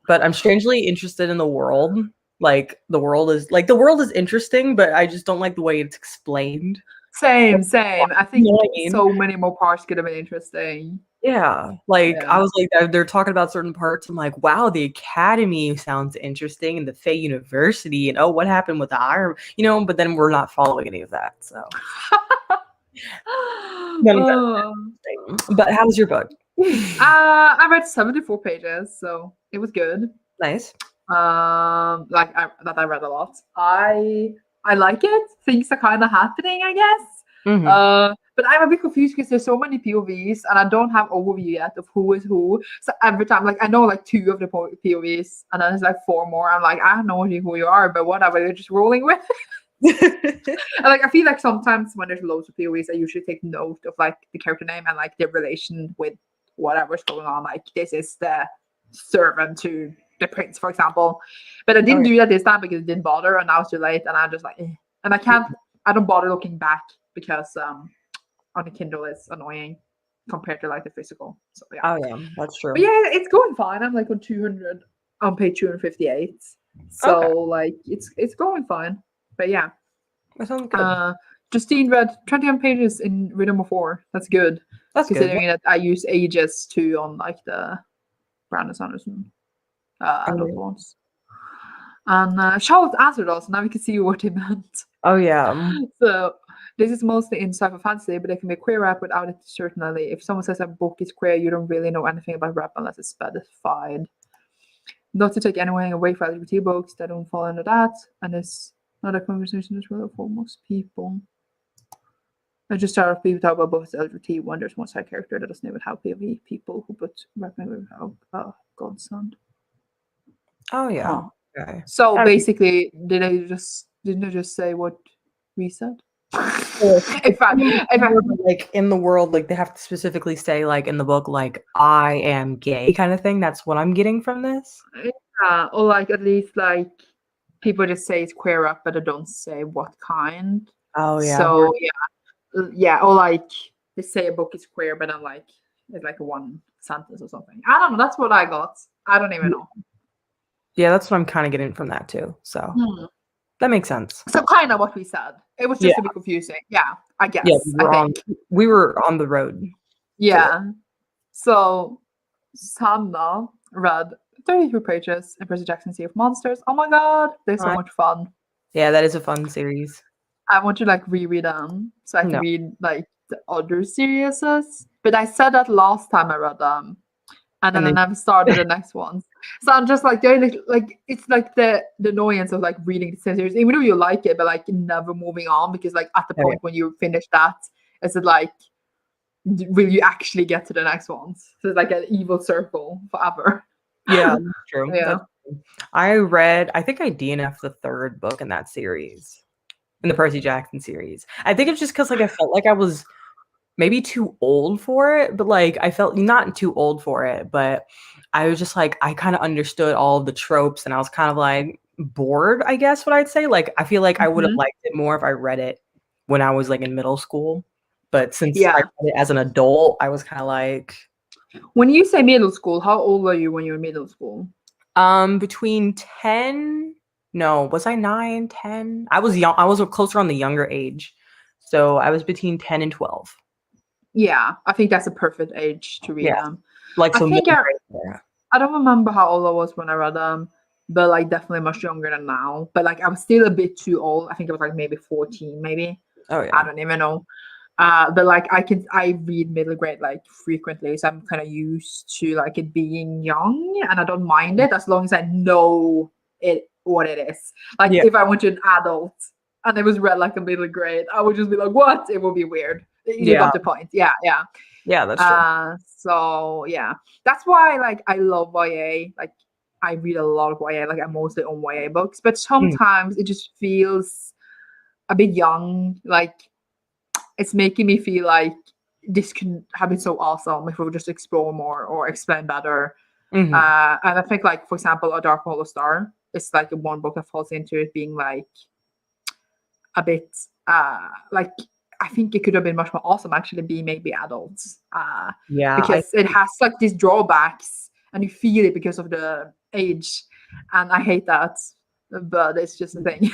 But I'm strangely interested in the world. Like the world is interesting, but I just don't like the way it's explained. Same. I think You know what I mean? so many more parts could have been interesting. Yeah, like I was like, they're talking about certain parts. I'm like, wow, the academy sounds interesting, and the Fae University, and oh, what happened with the Iron, But then we're not following any of that. So, none of that. But how was your book? I read 74 pages, so it was good. Nice. I read a lot. I like it. Things are kind of happening, I guess. Mm-hmm. But I'm a bit confused because there's so many POVs and I don't have overview yet of who is who. So every time, like I know like 2 of the POVs and then there's like 4 more. I'm like, I don't know who you are, but whatever. You're just rolling with. And like I feel like sometimes when there's loads of POVs, I usually take note of like the character name and like their relation with whatever's going on. Like this is the servant to the prince, for example. But I didn't do that this time because it didn't bother, and now it's too late, and I'm just like, eh. And I don't bother looking back because on the Kindle it's annoying compared to like the physical. So yeah. Oh yeah, that's true. But yeah, it's going fine. I'm like on page 258. So like it's going fine. But yeah. That sounds good. Justine read 21 pages in read number 4. That's good. That's considering good. that I use ages too on like the Brandon Sanderson novel ones. And Charlotte answered us, now we can see what he meant. Oh yeah. So this is mostly in sci-fi fantasy, but it can be queer rap without it certainly. If someone says a book is queer, you don't really know anything about rap unless it's specified. Not to take anything away from LGBT books that don't fall under that, and it's not a conversation that's relevant for most people. I just started people talk about both LGBT when there's one side character that doesn't even have POV people who put rapping without Godson. Oh yeah. Oh. Okay. So basically, didn't they just say what we said? if I like in the world, like they have to specifically say like in the book, like I am gay kind of thing. That's what I'm getting from this. Yeah, or like at least like people just say it's queer up, but they don't say what kind. Oh yeah. So yeah, or like they say a book is queer, but I'm like it's like one sentence or something. I don't know. That's what I got. I don't even know. Yeah, that's what I'm kind of getting from that too. So that makes sense. So kind of what we said. It was just a bit confusing. Yeah, I guess. Yeah, we were on the road. Yeah. So Sanna read 33 pages in Percy Jackson's Sea of Monsters. Oh my god, they're so much fun. Yeah, that is a fun series. I want to like reread them so I can read like the other series. But I said that last time I read them. And then I never started the next ones. So I'm just like, it's like the annoyance of like reading the same series, even though you like it, but like never moving on because like at the point when you finish that, is it like, will you actually get to the next ones? So it's like an evil circle forever. Yeah, that's true. Yeah. I think I DNF'd the 3rd book in that series, in the Percy Jackson series. I think it's just because like I felt like I was maybe too old for it, but like I felt not too old for it, but I was just like I kind of understood all of the tropes and I was kind of like bored, I guess what I'd say. Like I feel like I would have liked it more if I read it when I was like in middle school. But since I read it as an adult, I was kind of like. When you say middle school, how old were you when you were in middle school? Between 10 No, was I 9, 10? I was young. I was closer on the younger age. So I was between 10 and 12. Yeah, I think that's a perfect age to read Yeah. them. Like I so think middle grade there. I don't remember how old I was when I read them, but like definitely much younger than now. But like I was still a bit too old. I think I was like maybe 14, maybe. Oh I yeah. don't even know. But like I read middle grade like frequently, so I'm kind of used to like it being young, and I don't mind it as long as I know it what it is. Like Yeah. if I went to an adult and it was read like a middle grade, I would just be like, "What?" It would be weird. You Yeah. got the point. Yeah, yeah. Yeah, that's true. So yeah, that's why like I love YA. Like I read a lot of YA. Like I mostly own YA books, but Mm. sometimes it just feels a bit young. Like it's making me feel like this can have been so awesome if we would just explore more or explain better. Mhm. And I think like for example, A Dark Hollow Star is like one book that falls into it being like a bit like I think it could have been much more awesome actually be maybe adults Yeah, I because it has like these drawbacks and you feel it because of the age, and I hate that, but it's just a thing.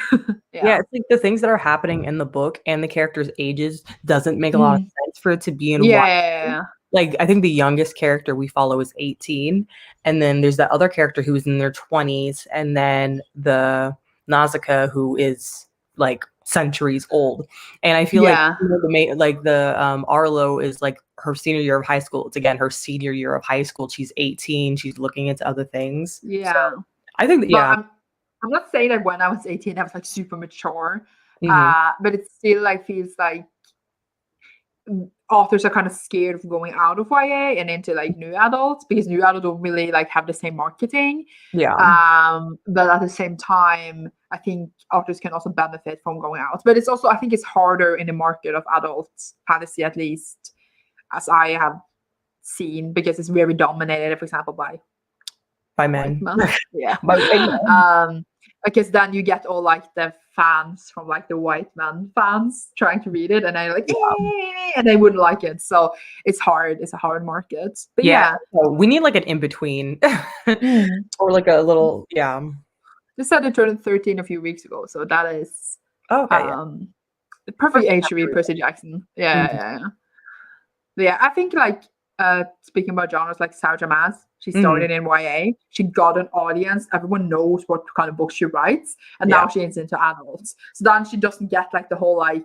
yeah, Yeah. it's like the things that are happening in the book and the characters' ages doesn't make a lot of Mm. sense for it to be in Yeah, one. yeah, yeah, Like I think the youngest character we follow is 18, and then there's that other character who's in their 20s, and then the Nausicaa who is like centuries old. And I feel like yeah, the Arlo is like her senior year of high school. It's again her senior year of high school. She's 18. She's looking into other things. So yeah. I think that, But yeah. I'm not saying that when I was 18 I was like super mature, Hmm. but it still like feels like authors are kind of scared of going out of YA and into like new adults because new adults don't really like have the same marketing. Yeah. But at the same time, I think authors can also benefit from going out. But it's also I think it's harder in the market of adult fantasy, at least as I have seen, because it's very dominated, for example, by By white men. men. Yeah. By men. Because then you get all like the fans from like the white man fans trying to read it and they're like and they wouldn't like it, so it's hard, it's a hard market, but Yeah. yeah. So we need like an in between Mm. or like a little, yeah. They said it turned 13 a few weeks ago, so that is Okay. Yeah. the perfect Perfect age time to to read read Percy Jackson. Yeah, it. yeah, yeah. But yeah, I think like speaking about genres, like Sarah J. Maas, she Mhm. started in YA. She got an audience. Everyone knows what kind of books she writes, and Yeah. now she's into adults. So then she doesn't get like the whole like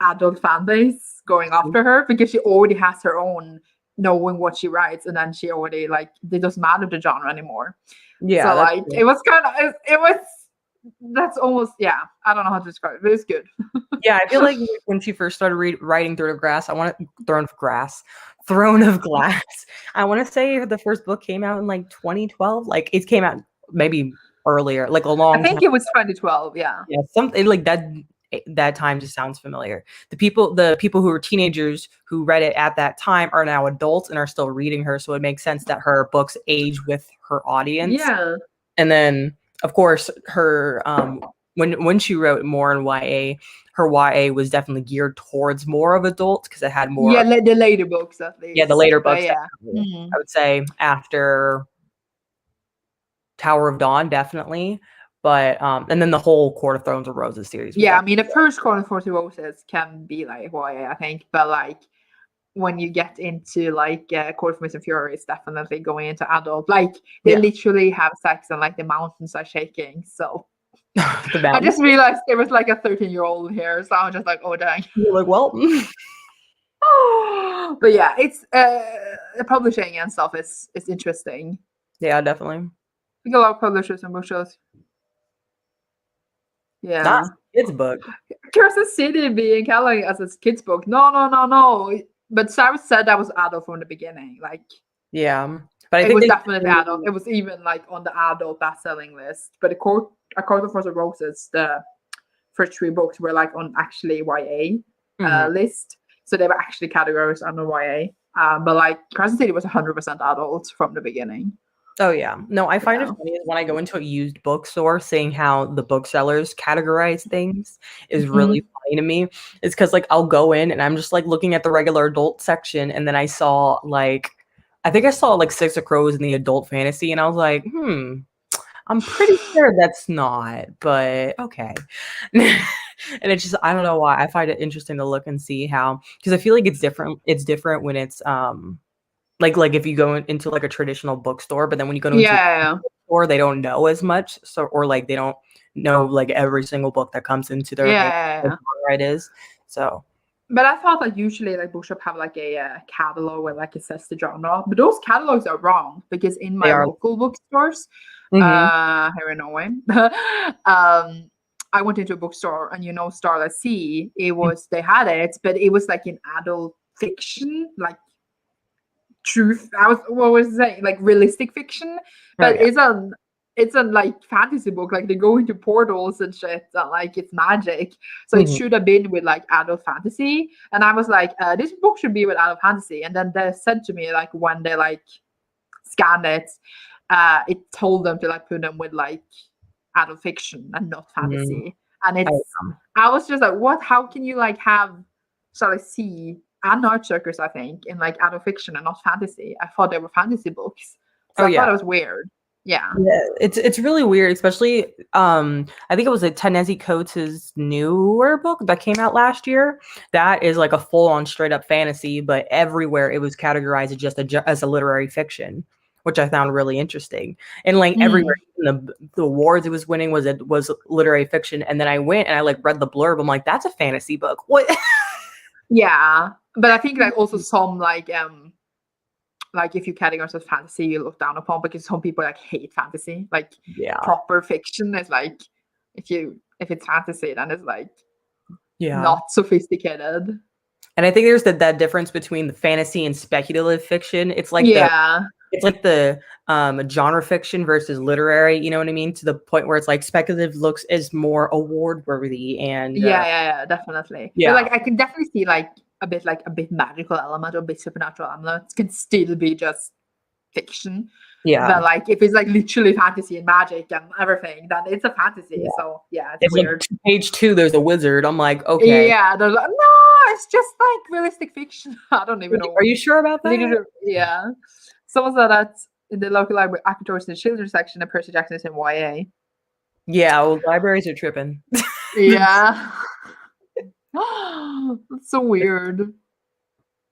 adult fan base going after her because she already has her own knowing what she writes, and then she already like it doesn't matter the genre anymore. Yeah, So that's like true. it was kind of it was that's almost yeah. I don't know how to describe it, but it's good. Yeah, I feel like when she first started writing Throne of Grass, Throne of Glass. I want to say the first book came out in like 2012. Like it came out maybe earlier, like a I long time. think it was 2012. Yeah. Yeah, something like that. That time just sounds familiar. The people who were teenagers who read it at that time are now adults and are still reading her. So it makes sense that her books age with her audience. Yeah. And then, of course, her when she wrote more in YA, her YA was definitely geared towards more of adults because it had Yeah, more. the later books at Yeah, the least. later But books yeah. definitely. I would say after Tower of Dawn, definitely. But and then the whole Court of Thrones of Roses series was Yeah, I definitely. mean the first Corner 40 Roses can be like YA, I think, but like when you get into like Court of Mist and Fury, it's definitely going into adult. Like they Yeah. literally have sex and like the mountains are shaking. So The I mountain. just realized there was like a 13-year-old here, so I was just like, oh dang. You're like, well, But yeah, it's the publishing and stuff is interesting. yeah, definitely. I think a lot of publishers and bookshows. Not Yeah. a kid's book. Curse City being Kelly as a kid's book. No, no, no, no. But Sarah said that was adult from the beginning. Like Yeah, but I it think was they. definitely adult. It was even like on the adult best-selling list. But according to Frozen Roses, the first three books were like on actually YA Mhm. list, so they were actually categorized under YA. But like Crescent City was 100% adult from the beginning. Oh yeah. No, I find it Yeah. funny is when I go into a used bookstore, seeing how the booksellers categorize things is Mhm. really funny to me. It's because like I'll go in and I'm just like looking at the regular adult section, and then I think I saw like Six of Crows in the adult fantasy, and I was like, I'm pretty sure that's not, but okay. And it's just, I don't know why. I find it interesting to look and see how, because I feel like it's different. It's different when it's like if you go into like a traditional bookstore, but then when you go into Yeah. a bookstore, they don't know as much. So, or like they don't know like every single book that comes into their hand, what Yeah. genre it is. So But I thought like usually like Bookshop have like a catalog where like it says the genre, but those catalogs are wrong because in they my are. local bookstores, Mhm. here in Norway, I went into a bookstore and Starlight Sea, they had it, but it was like an adult fiction, like truth. What was it saying? Like realistic fiction, Oh but yeah. it's a like fantasy book. Like they go into portals and shit, and like it's magic. So it Mhm. should have been with like adult fantasy. And I was like, this book should be with adult fantasy. And then they said to me like when they like scanned it, it told them to like put them with like adult fiction and not Mhm. fantasy. And Oh, I was just like, what? How can you like have, shall I see, and Night Circus, I think, in like adult fiction and not fantasy? I thought they were fantasy books. So oh I yeah. thought it was weird. Yeah. Yeah, it's really weird, especially I think it was a Ta-Nehisi Coates' newer book that came out last year. That is like a full-on straight up fantasy, but everywhere it was categorized as as a literary fiction, which I found really interesting. And like everywhere, Mm. the awards it was winning was literary fiction. And then I went and I like read the blurb. I'm like, that's a fantasy book. What? Yeah. But I think like also some like if you categorize as fantasy, you look down upon because some people like hate fantasy. Like Yeah. proper fiction is like if it's fantasy, then it's like Yeah. not sophisticated. And I think there's that difference between the fantasy and speculative fiction. Yeah. It's like the genre fiction versus literary, you know what I mean? To the point where it's like speculative looks is more award worthy and Yeah, definitely. But yeah. like I can definitely see like a bit magical element or a bit supernatural elements can still be just fiction. But Yeah. like if it's like literally fantasy and magic and everything, then it's a fantasy. Yeah. So yeah, it's It's like weird. page 2 there's a wizard. I'm like, okay. Yeah, they're like, no, it's just like realistic fiction. I don't even Are know. you sure about that? Literally, yeah. Someone said that in the local library, Akato's in the children's section and Percy Jackson is in YA. Yeah, well, libraries are tripping. Yeah. That's so weird.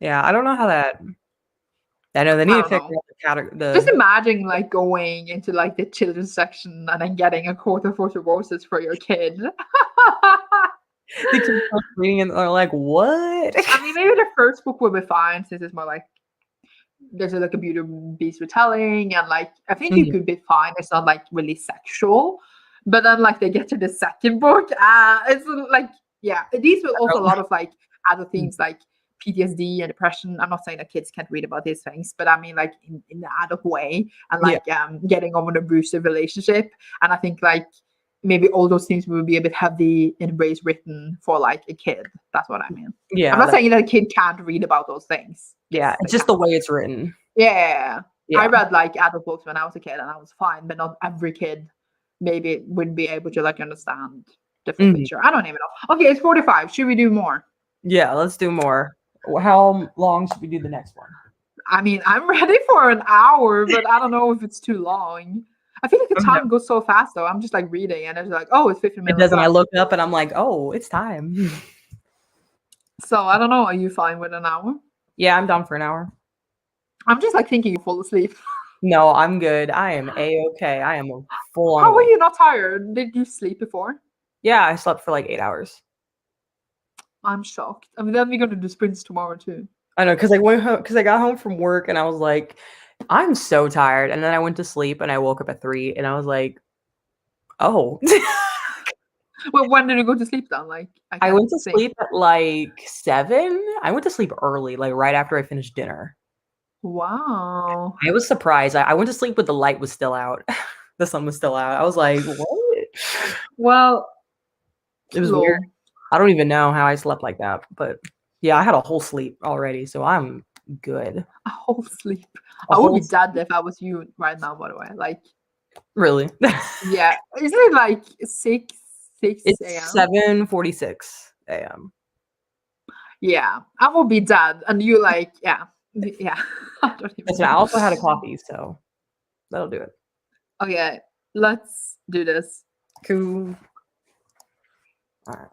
Yeah, I don't know how that I know they need I to don't figure know. out the Just category. imagine like going into like the children's section and then getting a quarter for the roses for your kid. The kids are reading and are like, what? I mean, maybe the first book will be fine since it's more like there's like a Beauty and Beast retelling, and like I think you Mhm. could be fine. It's not like really sexual, but then like they get to the second book, it's like yeah, these will also a lot of like other things like PTSD and depression. I'm not saying that kids can't read about these things, but I mean like in the adult way and Yeah. like getting over an abusive relationship. And I think like maybe all those things will be a bit heavy in ways written for like a kid. That's what I mean. I'm Yeah, not saying that a kid can't read about those things. yeah, Yes, it's they just can. the way it's written. Yeah. I Yeah. read like adult books when I was a kid and I was fine, but not every kid maybe would be able to like understand the full Mhm. picture. I don't even know. Okay, it's 45. Should we do more? Yeah, let's do more. How long should we do the next one? I mean, I'm ready for an hour, but I don't know if it's too long. I feel like the No, time goes so fast though. I'm just like reading and it's like, oh, it's 15 it minutes doesn't. I left. look up and I'm like, oh, it's time. So I don't know. Are you fine with an hour? Yeah, I'm down for an hour. I'm just like thinking you fall asleep. No, I'm good. I am A-okay. I am full on How are awake. you not tired? Did you sleep before? Yeah, I slept for like 8 hours. I'm shocked. I mean, then we're going to do sprints tomorrow too. I know, because I went home because I got home from work and I was like, I'm so tired. And then I went to sleep and I woke up at 3 and I was like, oh. Well, when did you go to sleep then? Like, I I can't went to think. sleep at like 7. I went to sleep early, like right after I finished dinner. Wow. I was surprised. I went to sleep with the light was still out. The sun was still out. I was like, what? Well, It was weird. lol. I don't even know how I slept like that. But yeah, I had a whole sleep already, so I'm good. A whole sleep. A I would whole be dead if I was you right now, by the way. Like, really. yeah. Isn't it like 6 It's a.m.? 7:46 a.m. Yeah. I will be dead. And you like, yeah. Yeah. I don't even Listen, I know. also had a coffee, so that'll do it. Okay. Let's do this. Cool. All right.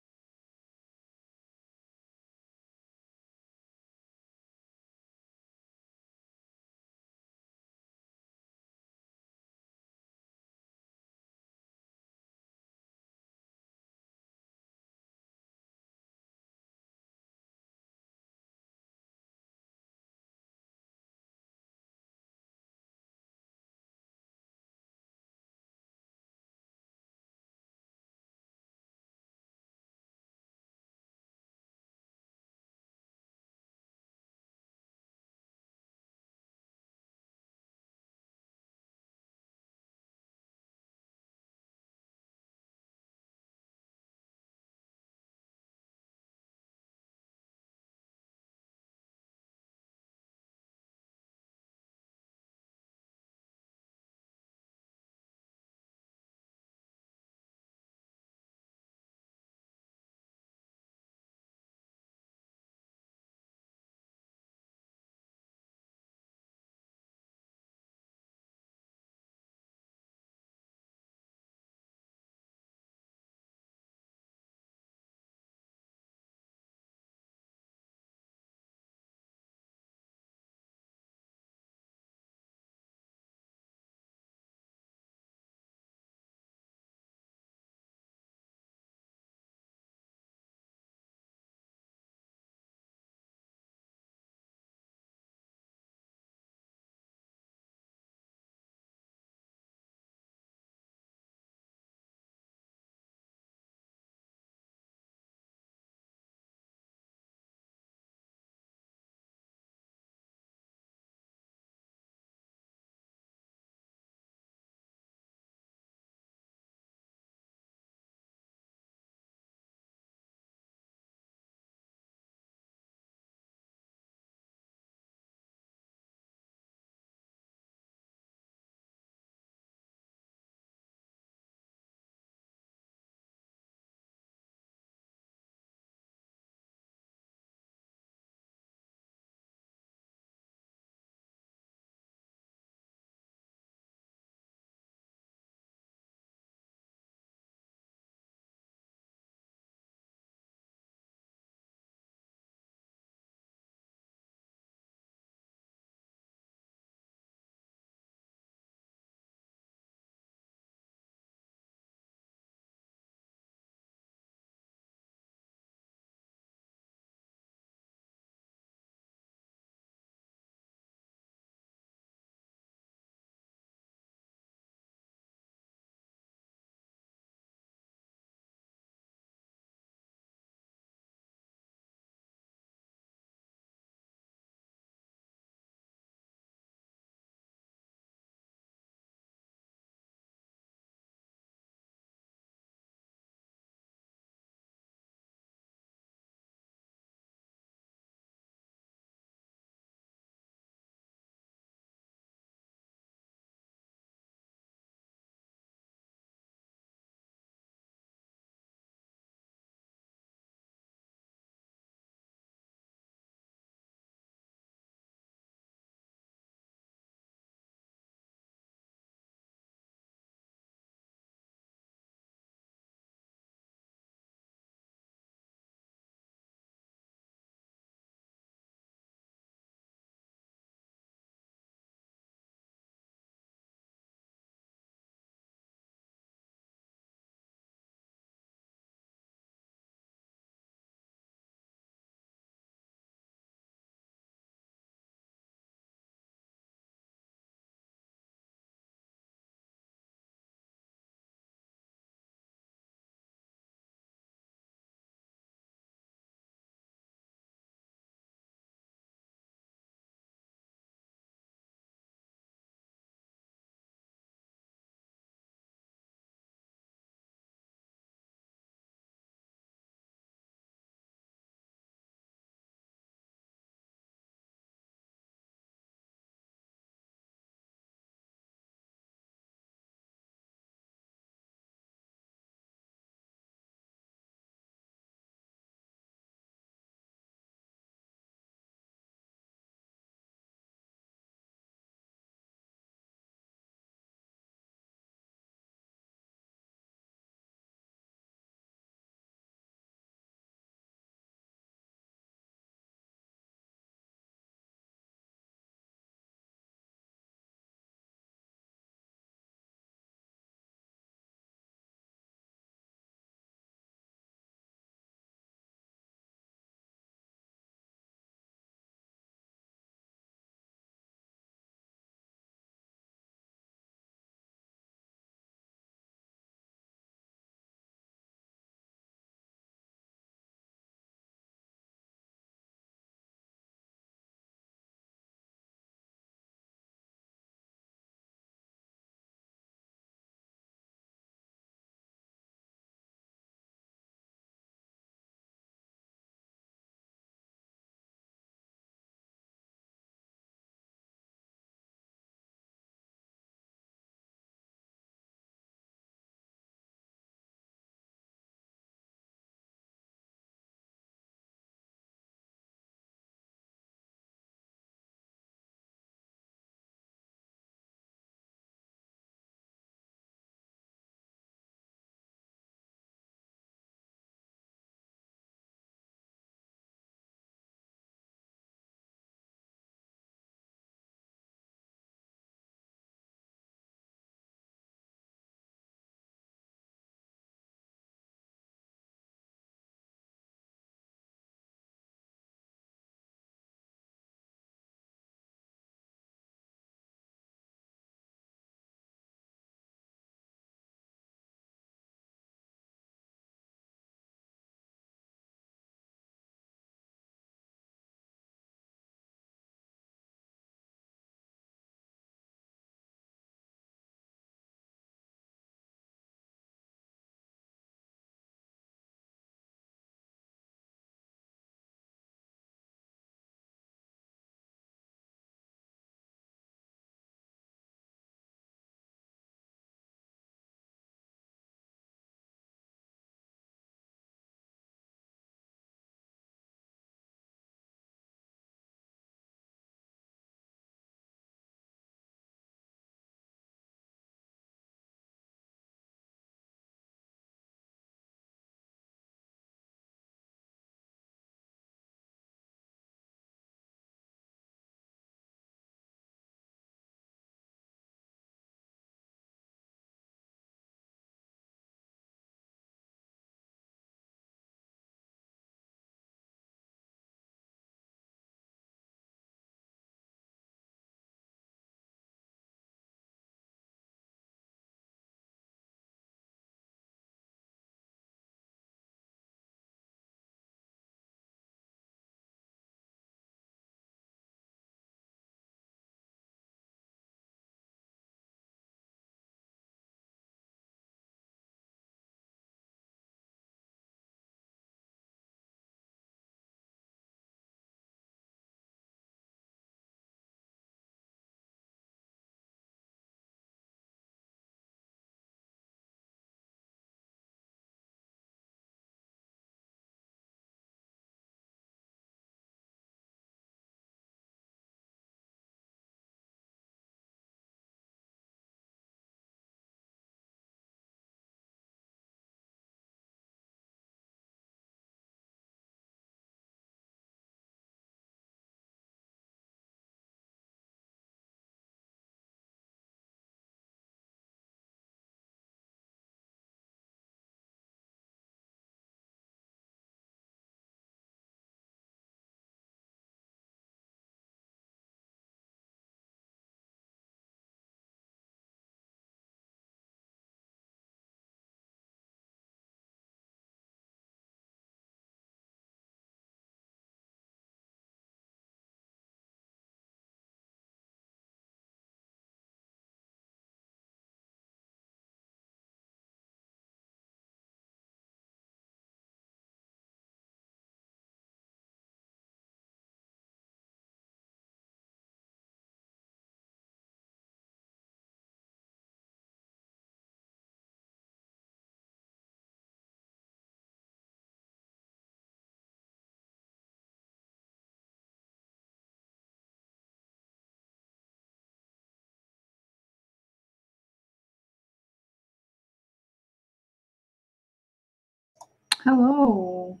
Hello.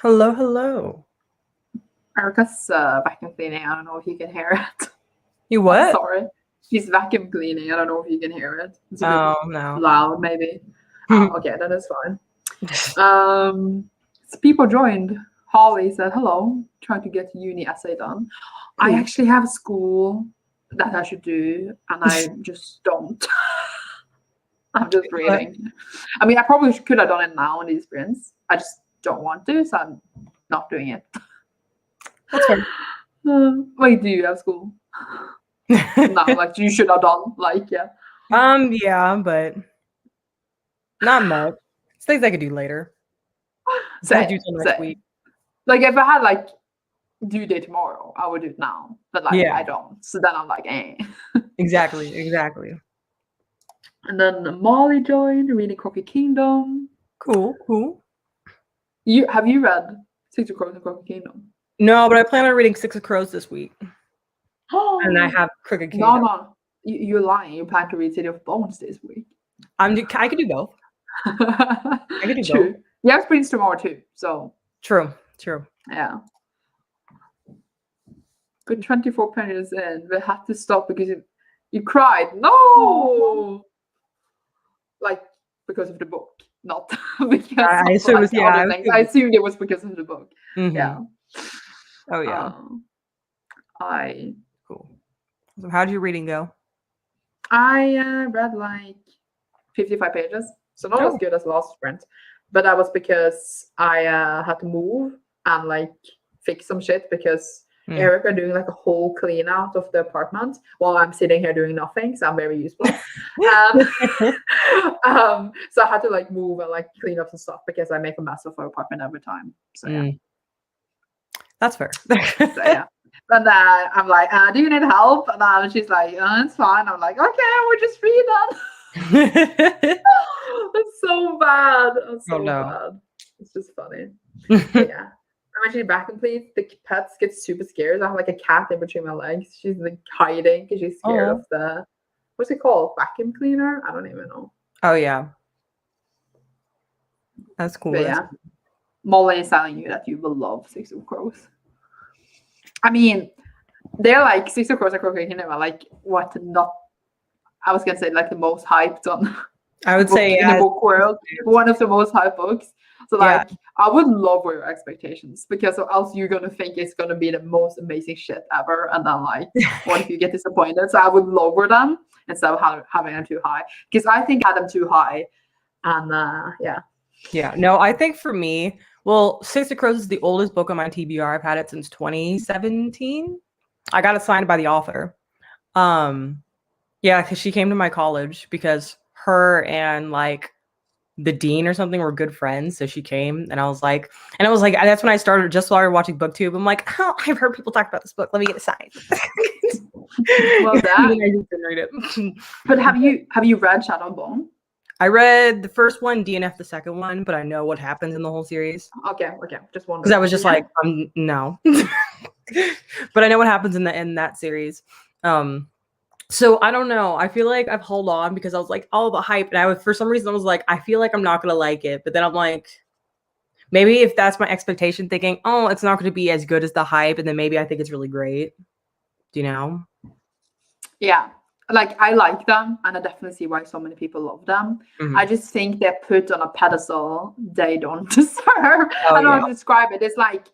Hello, hello. Erica's vacuum cleaning. I don't know if you can hear it. You I'm what? sorry. She's vacuum cleaning. I don't know if you can hear it. It's a bit Oh, no. loud, maybe. Okay, that is fine. So people joined. Holly said, hello, trying to get uni essay done. I actually have school that I should do, and I just don't. I'm just reading. I mean, I probably could have done it now in these sprints. I just don't want to, so I'm not doing it. That's fair. Wait, do you have school? No, like you should have done. Like, yeah. Yeah, but not much. It's things I could do later. I do till next week. Like, if I had like due date tomorrow, I would do it now. But like, Yeah. I don't. So then I'm like, eh. Exactly. And then Molly joined, reading Crooked Kingdom. Cool. Have you read Six of Crows and Crooked Kingdom? No, but I plan on reading Six of Crows this week. And I have Crooked Kingdom. No. You're lying. You plan to read City of Bones this week. I could do both. I could do True. both. You have sprints tomorrow too, so. True. Yeah. Good 24 pages in. We had to stop because you cried. No! Like, because of the book. Not because I of assume like, yeah, other things. I assumed it was because of the book. Mm-hmm. Yeah. Oh, yeah. Cool. So how did your reading go? I read like 55 pages. So not as good as last sprint. But that was because I had to move and like fix some shit because Eric are doing like a whole clean out of the apartment while I'm sitting here doing nothing. So I'm very useful. So I had to like move and like clean up some stuff because I make a mess of our apartment every time. So yeah. That's fair. So yeah. But I'm like, do you need help? And she's like, it's fine. I'm like, okay, we'll just read that. It's so bad. It's so bad. It's just funny. But yeah. I'm actually back and please. The pets get super scared. I have like a cat in between my legs. She's like hiding because she's scared of the, what's it called? Vacuum cleaner? I don't even know. Oh yeah. That's cool. But yeah. Molly is telling you that you will love Six of Crows. I mean, they're like Six of Crows and Crooked Kingdom are like what not I was gonna say like the most hyped on I would say in the book world. One of the most hyped books. So like I would lower your expectations because else you're gonna think it's gonna be the most amazing shit ever. And then like what if you get disappointed? So I would lower them instead of having them too high. Because I think I had them too high. And yeah. Yeah. No, I think for me, well, Six of Crows is the oldest book on my TBR. I've had it since 2017. I got it signed by the author. Yeah, because she came to my college because her and like the dean or something were good friends. So she came and I was like, that's when I started watching Booktube. I'm like, oh, I've heard people talk about this book. Let me get it signed. Well, that. I just didn't read it. But have you read Shadow and Bone? I read the first one, DNF the second one, but I know what happens in the whole series. Okay, just one. Because I was just like, no. But I know what happens in that series. So I don't know. I feel like I've held on because I was like, all the hype, and for some reason I was like, I feel like I'm not gonna like it. But then I'm like, maybe if that's my expectation, thinking, oh, it's not gonna be as good as the hype, and then maybe I think it's really great. Do you know? Yeah. Like I like them and I definitely see why so many people love them. I just think they're put on a pedestal they don't deserve. I don't know how to describe it. It's like,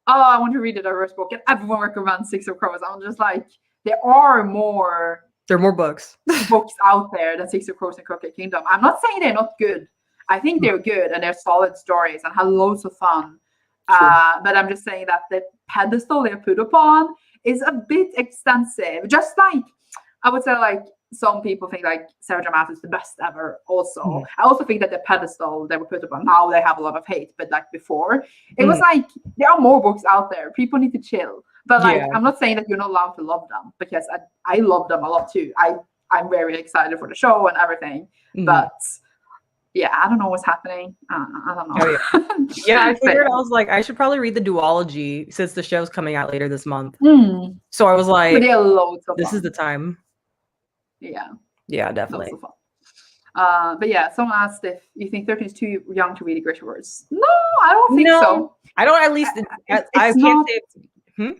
oh, I want to read a diverse book and everyone recommends Six of Crows. I'm just like, there are more books out there than Six of Crows and Crooked Kingdom. I'm not saying they're not good. I think they're good and they're solid stories and have loads of fun. But I'm just saying that the pedestal they're put upon is a bit extensive. Just like I would say, like some people think like Sarah J. Maas is the best ever. Also, I also think that the pedestal they were put upon now they have a lot of hate. But like before, it was like there are more books out there. People need to chill. But like I'm not saying that you're not allowed to love them because I love them a lot too. I'm very excited for the show and everything. But yeah, I don't know what's happening. I don't know. I figured I was like, I should probably read the duology since the show's coming out later this month. So I was like, this is the time. Yeah. Yeah, definitely. But yeah, someone asked if you think 13 is too young to read the Grishaverse. No, I don't think No, so. I don't. At least I can't not, say.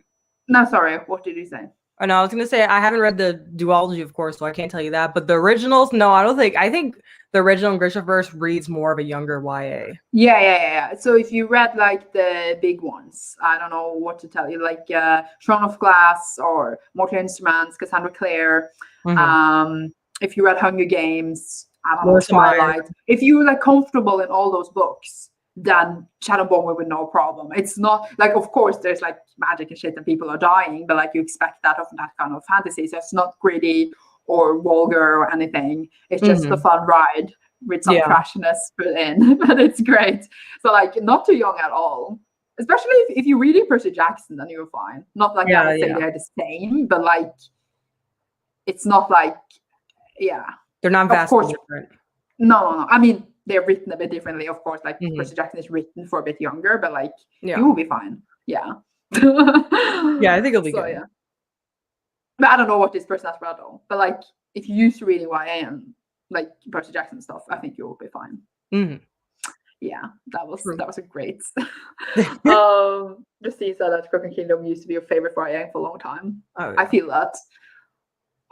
No, sorry. What did you say? Oh, no, I was gonna say I haven't read the duology, of course, so I can't tell you that. But the originals, no, I don't think. I think the original Grishaverse reads more of a younger YA. Yeah. So if you read like the big ones, I don't know what to tell you, like Throne of Glass or Mortal Instruments, Cassandra Clare. If you read Hunger Games, I don't know, Twilight. If you're like comfortable in all those books, then Shadowbone with no problem. It's not like, of course, there's like magic and shit and people are dying, but like you expect that of that kind of fantasy. So it's not gritty or vulgar or anything. It's just a fun ride with some trashiness put in, but it's great. So like not too young at all. Especially if you're reading Percy Jackson, then you're fine. Not like I would say they're the same, but like it's not like they're not vastly different. No. I mean, they're written a bit differently, of course. Like Percy Jackson is written for a bit younger, but like you will be fine. Yeah. Yeah, I think it'll be good. Yeah. But I don't know what this person has read though. But like if you used to reading YA and like Percy Jackson stuff, I think you will be fine. Yeah, that was a great. Justine said that Crooked Kingdom used to be your favorite YA for a long time. Oh, yeah. I feel that.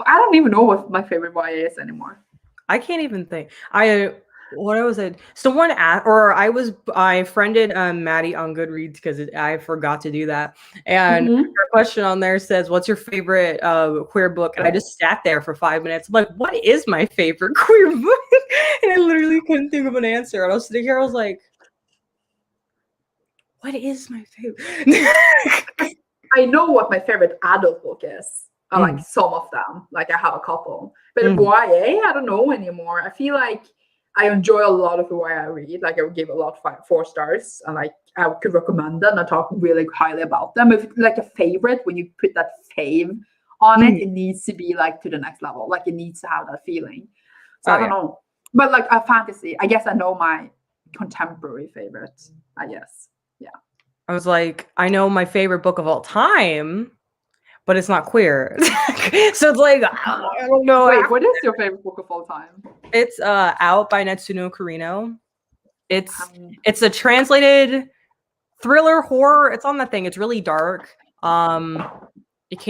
I don't even know what my favorite YA is anymore. I can't even think. What was it? Someone asked, I friended Maddie on Goodreads because I forgot to do that. And her question on there says, "What's your favorite queer book?" And I just sat there for 5 minutes. I'm like, "What is my favorite queer book?" And I literally couldn't think of an answer. And I was sitting here, I was like, "What is my favorite?" I know what my favorite adult book is. I like some of them. Like I have a couple. But YA, I don't know anymore. I feel like I enjoy a lot of the YA I read. Like I would give a lot 4 stars, and like I could recommend them and talk really highly about them. If like a favorite, when you put that fave on it, it needs to be like to the next level. Like it needs to have that feeling. So I don't know. But like a fantasy, I guess I know my contemporary favorite. I guess. Yeah. I was like, I know my favorite book of all time, but it's not queer. So it's like, I don't know. Wait, what is your favorite book of all time? It's Out by Natsuno Kirino. It's a translated thriller horror. It's on that thing. It's really dark. It's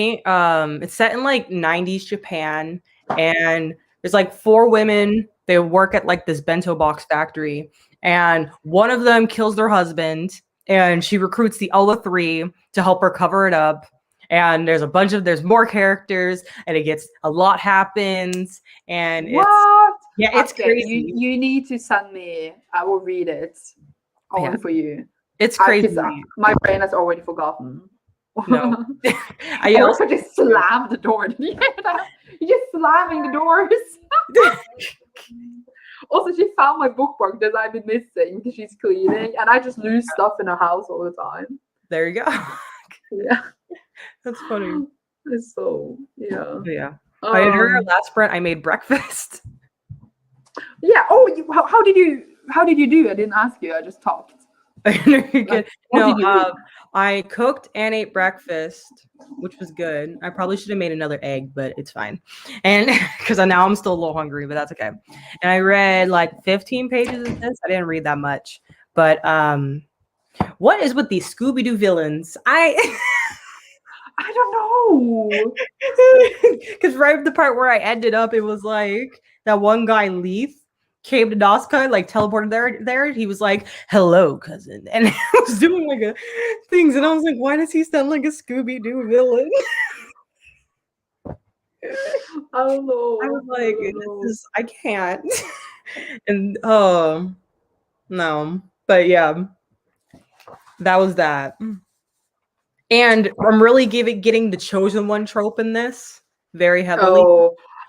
set in like 90s Japan, and there's like 4 women. They work at like this bento box factory, and one of them kills their husband, and she recruits the other 3 to help her cover it up. And there's more characters, and a lot happens, and it's crazy. You need to send me. I will read it only for you. It's crazy. My brain has already forgotten. No, I also just slammed the door. Did you hear that? You're just slamming the doors. Also, she found my bookmark that I've been missing because she's cleaning, and I just lose stuff in her house all the time. There you go. Yeah. That's funny. So yeah. During our last sprint, I made breakfast. Yeah. Oh, how did you do? I didn't ask you. I just talked. I cooked and ate breakfast, which was good. I probably should have made another egg, but it's fine. And because now I'm still a little hungry, but that's okay. And I read like 15 pages of this. I didn't read that much, but what is with these Scooby-Doo villains? I don't know. Because right at the part where I ended up, it was like that one guy, Leith, came to Nazca, like teleported there. He was like, "Hello, cousin," and I was doing like things, and I was like, "Why does he sound like a Scooby-Doo villain?" I don't know. I was like, I can't. And no, but yeah, that was that. And I'm really getting the chosen one trope in this very heavily.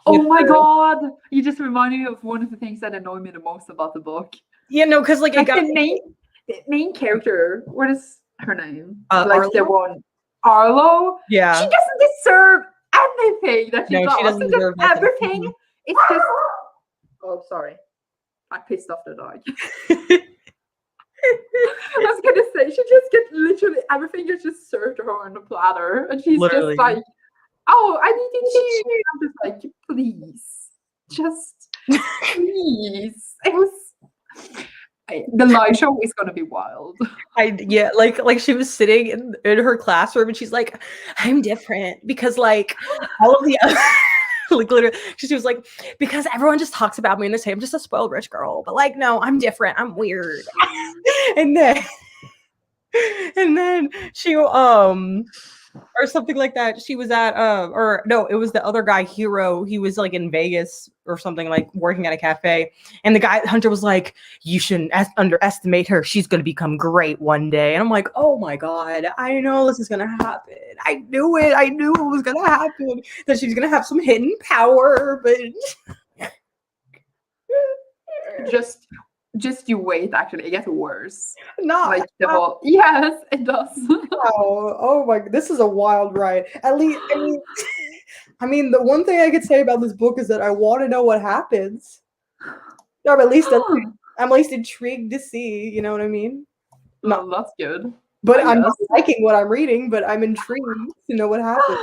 Oh my god! You just reminded me of one of the things that annoyed me the most about the book. Yeah, no, because like the main character. What is her name? Arlo? The one Arlo. Yeah, she doesn't deserve anything that she does. She doesn't deserve everything. It's just. Oh, sorry. I pissed off the dog. I was gonna say she just gets literally everything is just served to her on a platter, and she's just like, "Oh, I need to cheese." I'm just like, please, just Please. It was the live show is gonna be wild. Yeah, like she was sitting in her classroom and she's like, I'm different because like all of the other like literally she was like, because everyone just talks about me and they say I'm just a spoiled rich girl, but like no, I'm different, I'm weird. and then and then she or something like that. She was at or no, it was the other guy, Hero. He was like in Vegas or something, like working at a cafe. And the guy Hunter was like, "You shouldn't underestimate her. She's gonna become great one day." And I'm like, "Oh my god, I know this is gonna happen. I knew it. I knew it was gonna happen. That she's gonna have some hidden power." But just you wait. Actually, it gets worse. not Like the whole yes, it does. oh my, this is a wild ride. At least I mean, the one thing I could say about this book is that I want to know what happens. Or at least I'm at least intrigued to see, you know what I mean? Well, that's good. But I'm not liking what I'm reading, but I'm intrigued to know what happens.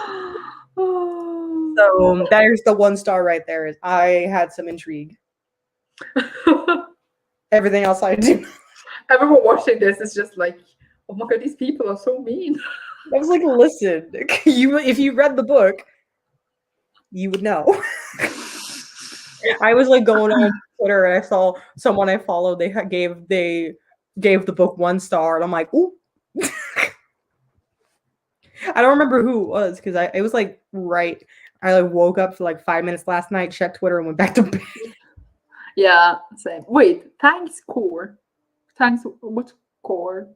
So there's the 1 star right there. I had some intrigue. Everything else I do. Everyone watching this is just like, oh my god, these people are so mean. I was like, listen, if you read the book, you would know. I was like going on Twitter and I saw someone I followed. They gave the book 1 star, and I'm like, ooh. I don't remember who it was because it was like right. I like woke up for like 5 minutes last night, checked Twitter, and went back to bed. Yeah, same. Wait, thanks, Core. Thanks. What's Core?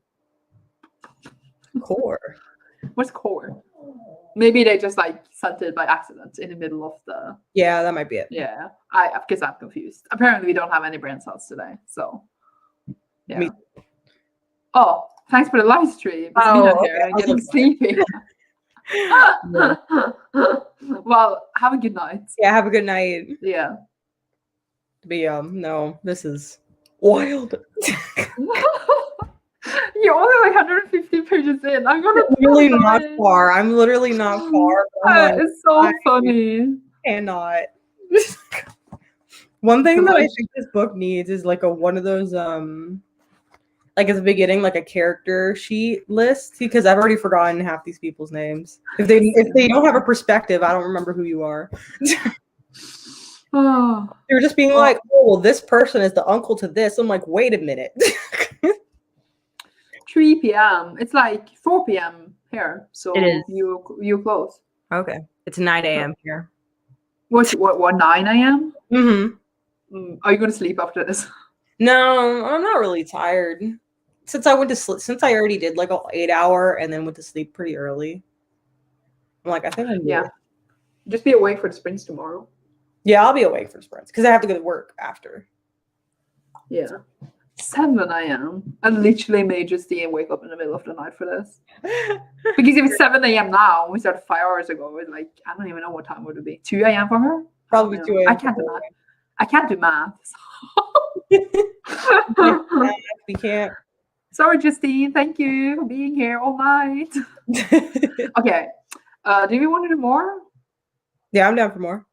Core. What's Core? Maybe they just like sent it by accident in the middle of the. Yeah, that might be it. Yeah, because I'm confused. Apparently, we don't have any brain cells today, so. Yeah. Me. Oh, thanks for the live stream. It's Oh, okay. Here and getting sleepy. Yeah. Well, have a good night. Yeah, have a good night. Yeah. But no, this is wild. You're only like 150 pages in. I'm gonna really not far. I'm literally not far. Like, it's so funny. Cannot. One thing that I think this book needs is like one of those like at the beginning, like a character sheet list, because I've already forgotten half these people's names. If they don't have a perspective, I don't remember who you are. They're just being like, oh, well, this person is the uncle to this. I'm like, wait a minute. 3 p.m. It's like 4 p.m. here, so you close. Okay, it's 9 a.m. here. What 9 a.m.? Mm-hmm. Are you gonna sleep after this? No, I'm not really tired. Since I went to sleep, since I already did like an 8-hour and then went to sleep pretty early. I'm like, I think I'm good. Just be awake for the sprints tomorrow. Yeah, I'll be awake for sprints because I have to go to work after. Yeah. 7 a.m. I literally made Justine wake up in the middle of the night for this. Because if it's 7 a.m. now, we started 5 hours ago, it's like, I don't even know what time would it be. 2 a.m. for her? Probably 2 a.m. I can't do math. I can't do math. We can't. Sorry, Justine. Thank you for being here all night. Okay. Do you want to do more? Yeah, I'm down for more.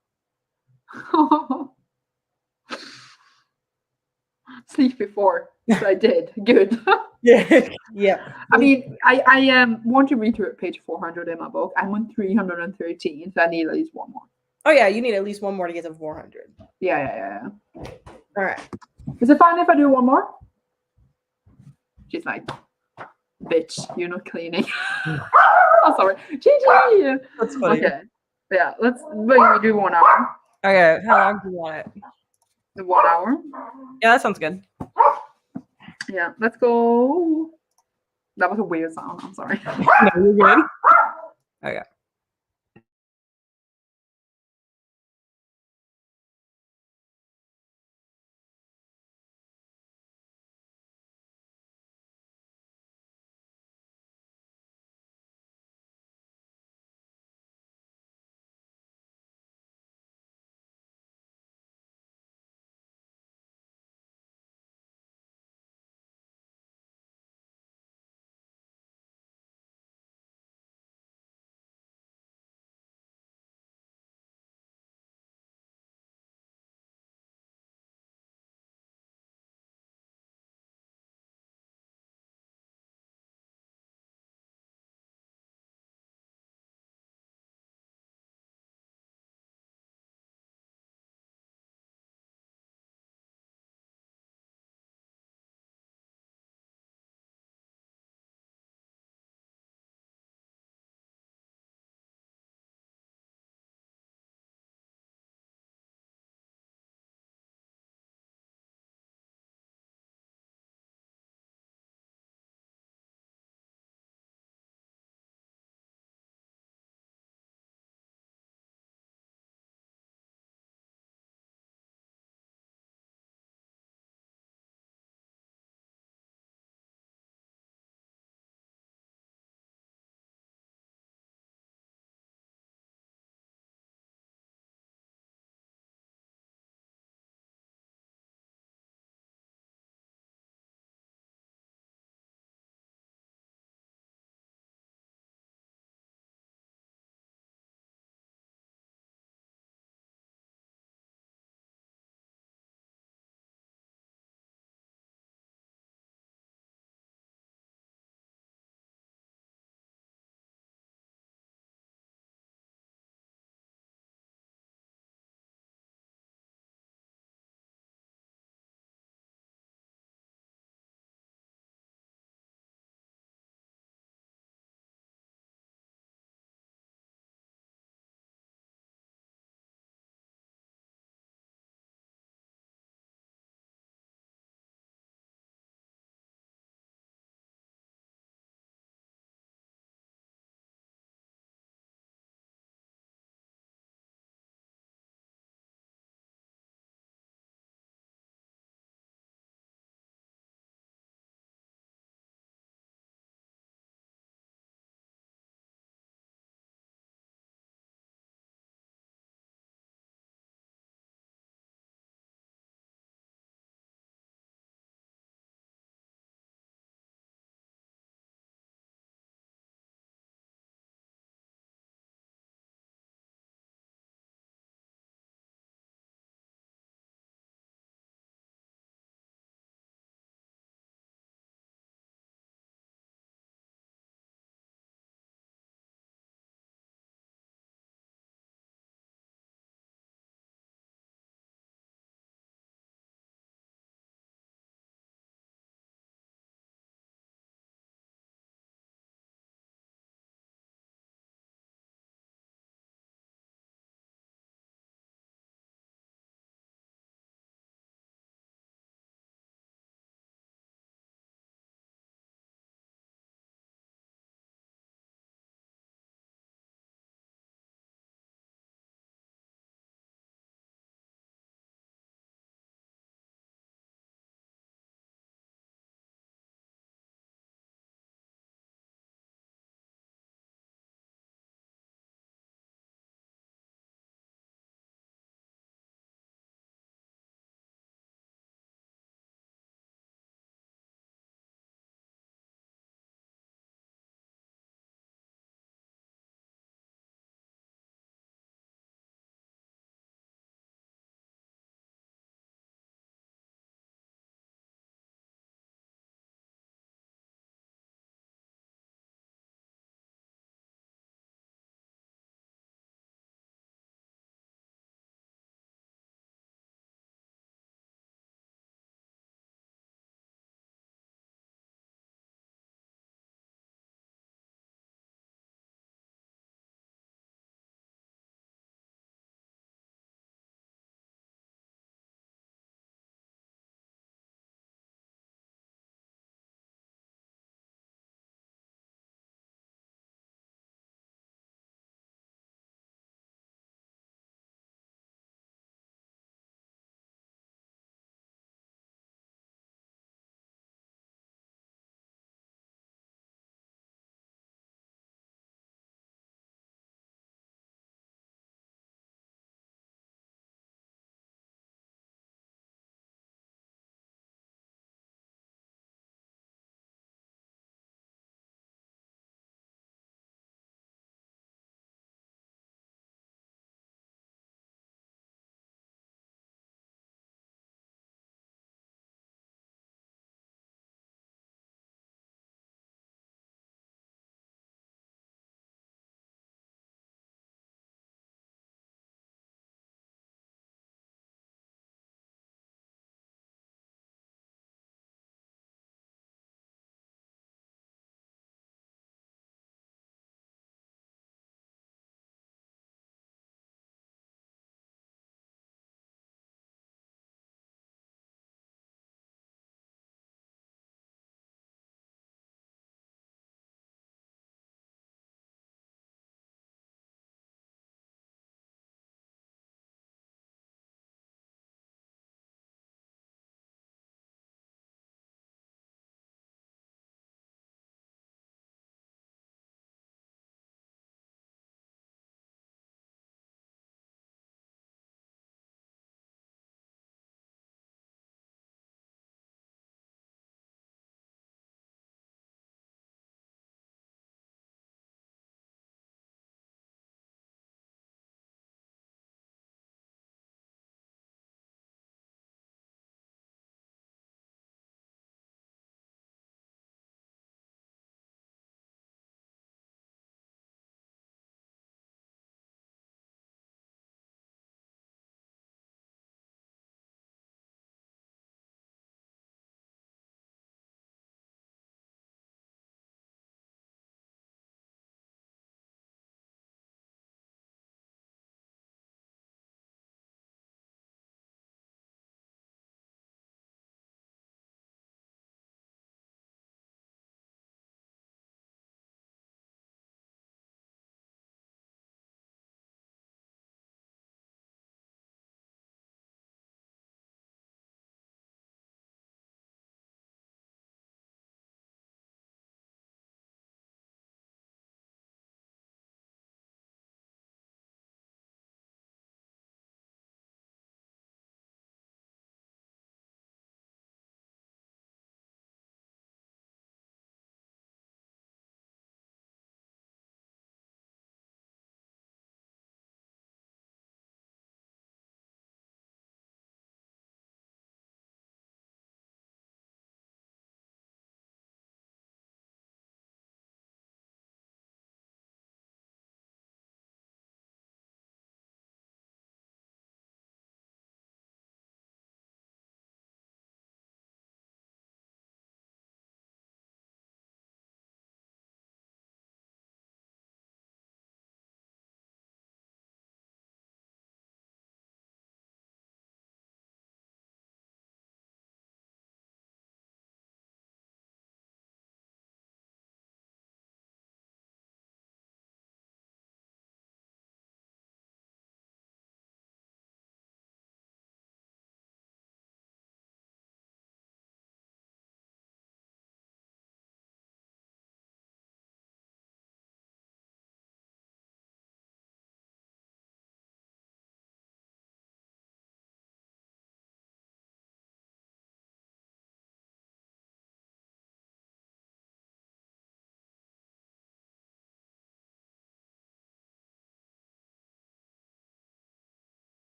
Sleep before. So I did. Good. Yeah. I mean, I want to read to page 400 in my book. I'm on 313, so I need at least one more. Oh yeah, you need at least one more to get to 400. Yeah. All right. Is it fine if I do one more? She's like, bitch, you're not cleaning. Oh, sorry. GG. That's funny. Okay. Yeah, let's do 1 hour. Okay, how long do you want it? 1 hour. Yeah, that sounds good. Yeah, let's go. That was a weird sound. I'm sorry. No, you're good. Okay.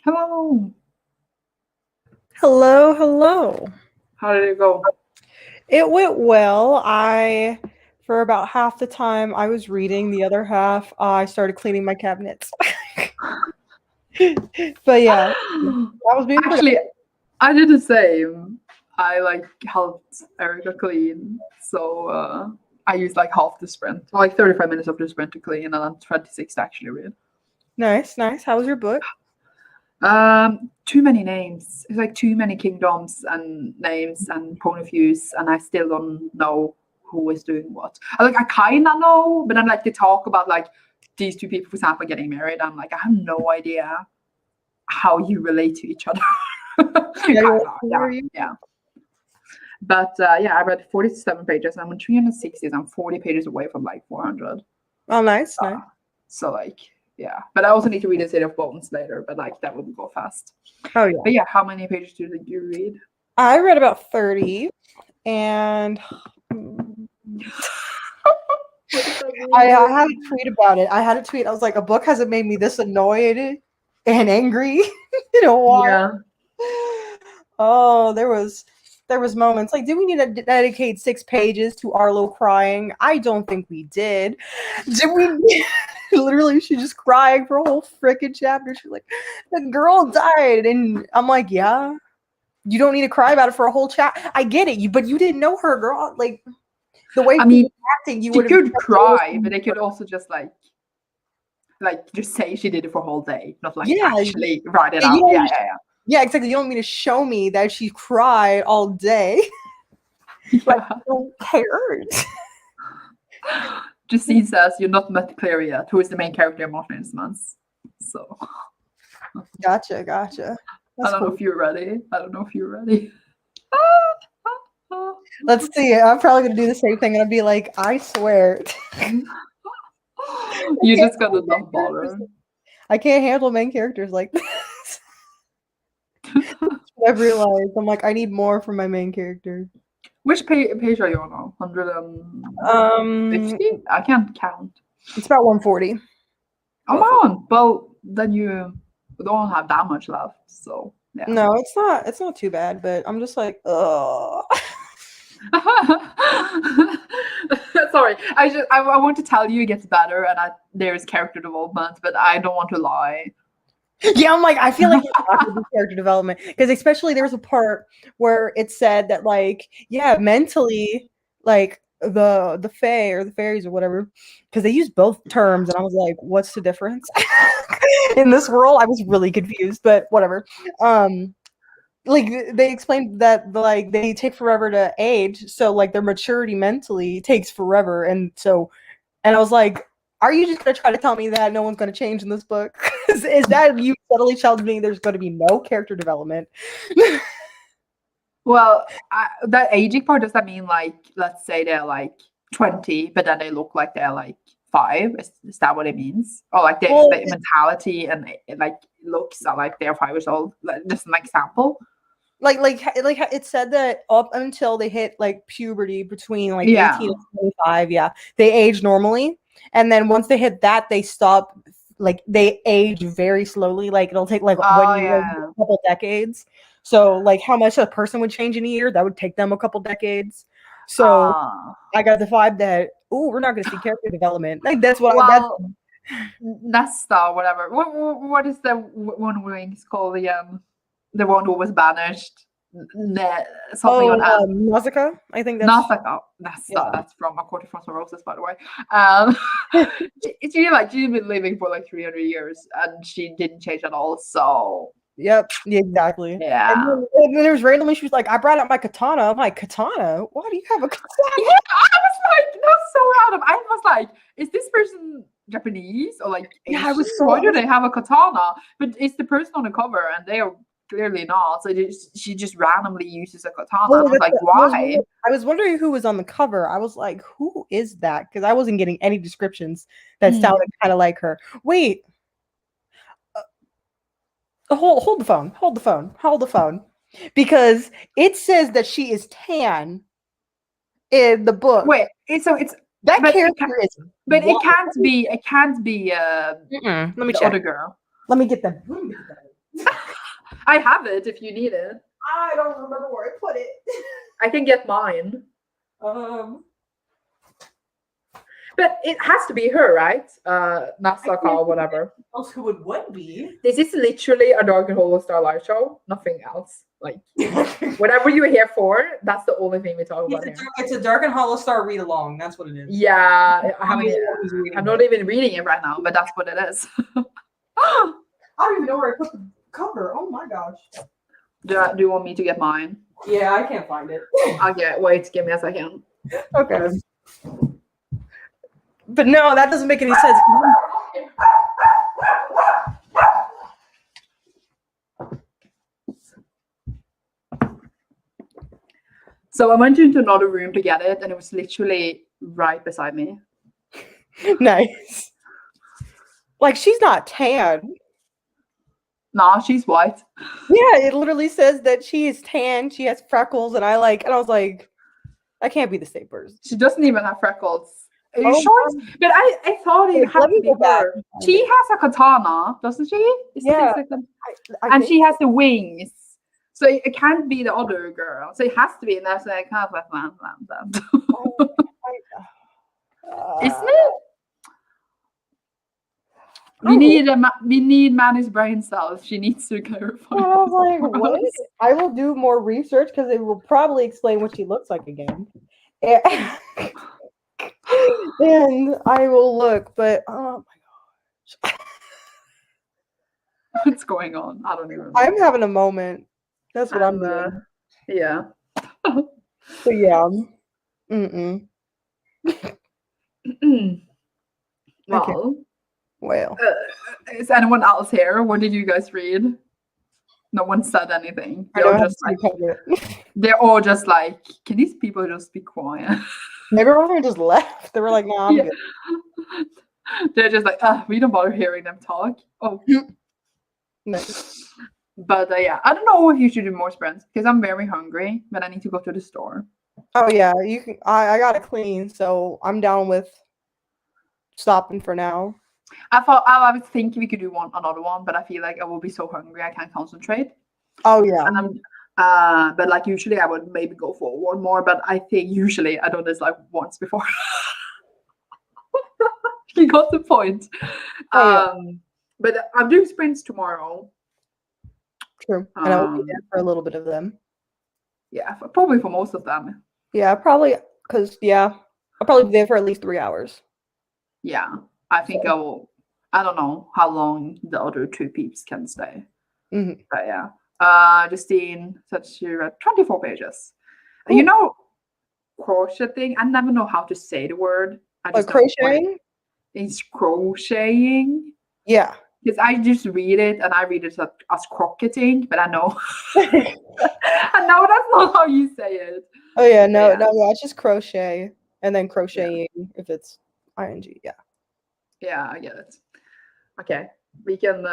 Hello. Hello, hello. How did it go? It went well. For about half the time I was reading, the other half I started cleaning my cabinets. But yeah, I was being productive. Actually, I did the same. I like helped Erica clean, so I used like half the sprint, like 35 minutes of the sprint to clean, and then 26 to actually read. Nice, nice. How was your book? Too many names. It's like too many kingdoms and names and point of views, and I still don't know who is doing what. I kind of know, but then like they talk about like these two people, for example, getting married. I'm like, I have no idea how you relate to each other. Yeah. But yeah, I read 47 pages. I'm on 360. I'm 40 pages away from like 400. Oh, nice, nice. So like, yeah. But I also need to read a City of Bones later. But like, that wouldn't go fast. Oh yeah. But yeah, how many pages do you think you read? I read about 30, and I had a tweet about it. I had a tweet. I was like, a book hasn't made me this annoyed and angry in a while. Yeah. Oh, there was moments like, do we need to dedicate 6 pages to Arlo crying? I don't think we did. Did we? Literally, she just crying for a whole freaking chapter. She's like, the girl died, and I'm like, yeah. You don't need to cry about it for a whole chat. I get it, but you didn't know her, girl. Like the way I mean, acting, you she would could cry, but they could also just like just say she did it for a whole day, not like actually write it out. Yeah, exactly. You don't mean to show me that she cried all day. Like, I don't care. Justine says you're not met Claire yet, who is the main character in Martin Instruments. So Gotcha. That's I don't know if you're ready. Let's see. I'm probably gonna do the same thing and I'll be like, I swear. You just gotta not bother. I can't handle main characters like this. I've realized. I'm like, I need more from my main character. Which page are you on now? 150? I can't count. It's about 140. Oh, on. Well, then you don't have that much left, so yeah. No, it's not too bad, but I'm just like, ugh. Sorry, I want to tell you it gets better and there's character development, but I don't want to lie. Yeah, I'm like, I feel like there's not gonna be character development, because especially there was a part where it said that like, yeah, mentally, like the fae or the fairies or whatever, because they use both terms, and I was like, what's the difference? In this world, I was really confused, but whatever. Like they explained that like they take forever to age, so like their maturity mentally takes forever, and I was like, are you just gonna try to tell me that no one's gonna change in this book? Is that you subtly telling me there's gonna be no character development? Well, that aging part, does that mean like, let's say they're like 20, but then they look like they're like 5? Is that what it means? Or like their mentality and like looks are like they're 5 years old? Just an example. Like it said that up until they hit like puberty between like 18 and 25, they age normally, and then once they hit that, they stop. Like they age very slowly. Like it'll take like 1 year, a couple decades. So like how much a person would change in a year, that would take them a couple decades. So I got the vibe that we're not going to see character development. Like that's what I got. Nesta, whatever. What is the one wings called again? The one who was banished. Something on Nausicaa. I think that's Nausicaa. That's from A Court of Thorns and Roses, by the way. She's been living for like 300 years and she didn't change at all. So yep, exactly. Yeah. And then there was randomly she was like, I brought out my katana. I'm like, katana? Why do you have a katana? Yeah, I was like, that's so random. I was like, is this person Japanese or like Asian? Yeah, I was so why do they have a katana? But it's the person on the cover and they are clearly not. So she just randomly uses a katana. I was like, why? I was wondering who was on the cover. I was like, who is that? Because I wasn't getting any descriptions that sounded kind of like her. Wait. Hold the phone. Because it says that she is tan in the book. Wait, so it's that character is. But it can't be. Let me check. Other girl. Let me get them. I have it if you need it. I don't remember where I put it. I can get mine. But it has to be her, right? Nasaka or whatever. Else who it would be? This is literally a Dark and Hollow Star live show. Nothing else. Like whatever you're here for, that's the only thing we talk about here. It's a Dark and Hollow Star read along. That's what it is. Yeah, I'm not even reading it right now, but that's what it is. I don't even know where I put the cover. Oh my gosh. Do you want me to get mine? Yeah, I can't find it. Okay, wait, give me a second. Okay. But no, that doesn't make any sense. So I went into another room to get it, and it was literally right beside me. Nice. Like, she's not tan. Nah, she's white. Yeah, it literally says that she is tan. She has freckles, and I was like, I can't be the same person. She doesn't even have freckles. Are you sure? But I thought it had to be her. She has a katana, doesn't she? Yeah. And she has the wings. So it can't be the other girl. So it has to be, and that's like, kind of like, isn't it? We need Manny's brain cells. She needs to clarify. I was like, what? I will do more research because it will probably explain what she looks like again. And I will look, but oh my gosh. What's going on? I don't even know. I'm having a moment. That's what I'm doing. Yeah. So yeah. Well, is anyone else here? What did you guys read? No one said anything. They're all just like, can these people just be quiet? Everyone just left. They were like, nah, I'm good. They're just like, we don't bother hearing them talk. Oh. Nice. But yeah, I don't know if you should do more sprints because I'm very hungry, but I need to go to the store. Oh yeah, you can. I gotta clean, so I'm down with stopping for now. I was thinking we could do another one, but I feel like I will be so hungry I can't concentrate. Oh yeah. But like usually I would maybe go for one more, but I think usually I do this like once before. You got the point. But I'm doing sprints tomorrow. True. And I'll be there for a little bit of them. Yeah, probably for most of them. Yeah, probably because I'll probably be there for at least 3 hours. Yeah, I think I will. I don't know how long the other two peeps can stay. Mm-hmm. But yeah, Justine said she read 24 pages. Ooh. You know, crocheting. I never know how to say the word. I just crocheting. It's crocheting. Yeah. Because I just read it and I read it as crocketing, but I know I know that's not how you say it. Oh yeah, no, it's just crochet and then crocheting if it's ing. Yeah, I get it. Okay, we can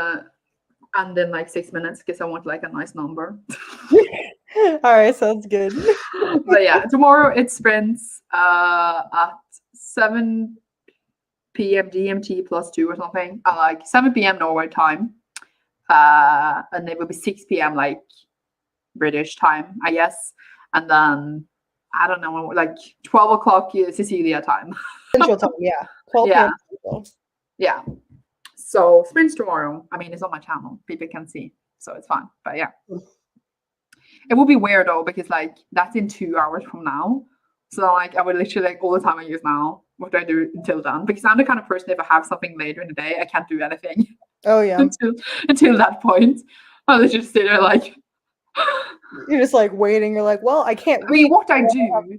end in like 6 minutes because I want like a nice number. All right, sounds good. But yeah, tomorrow it sprints at 7 p.m. GMT +2 or something, like 7 p.m. Norway time, and it will be 6 p.m. like British time, I guess, and then I don't know, like 12 o'clock Cecilia time. Central time, yeah. 12 p.m. Yeah. So sprints tomorrow. I mean, it's on my channel. People can see, so it's fine. But yeah, it will be weird though because like that's in 2 hours from now. So like I would literally like all the time I use now. What do I do until then? Because I'm the kind of person, if I have something later in the day, I can't do anything. Oh yeah. until that point. I'll just sit there like you're just like waiting. You're like, well, I can't read. I mean, what I do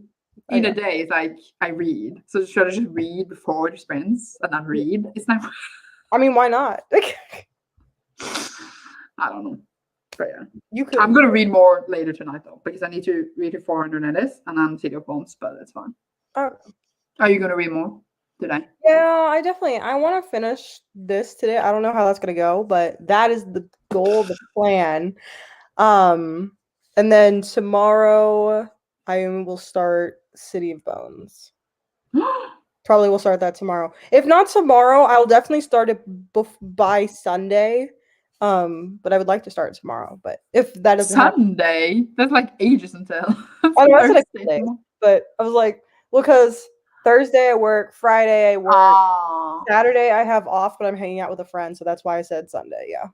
in a day is like I read. So should I just read before the sprints and then read? It's not. I mean, why not? I don't know. But yeah, you could. I'm gonna read more later tonight though, because I need to read it 400 edits and then video poems, but it's fine. Are you gonna read more today? Yeah, I want to finish this today. I don't know how that's gonna go, but that is the goal, the plan. And then tomorrow I will start City of Bones. Probably will start that tomorrow. If not tomorrow, I'll definitely start it by Sunday. But I would like to start tomorrow. But if that doesn't happen, Sunday? That's like ages until. I know I said Thursday Sunday, tomorrow. but I was like, well, because Thursday I work, Friday I work, Ah. Saturday I have off, but I'm hanging out with a friend, so that's why I said Sunday. Yeah.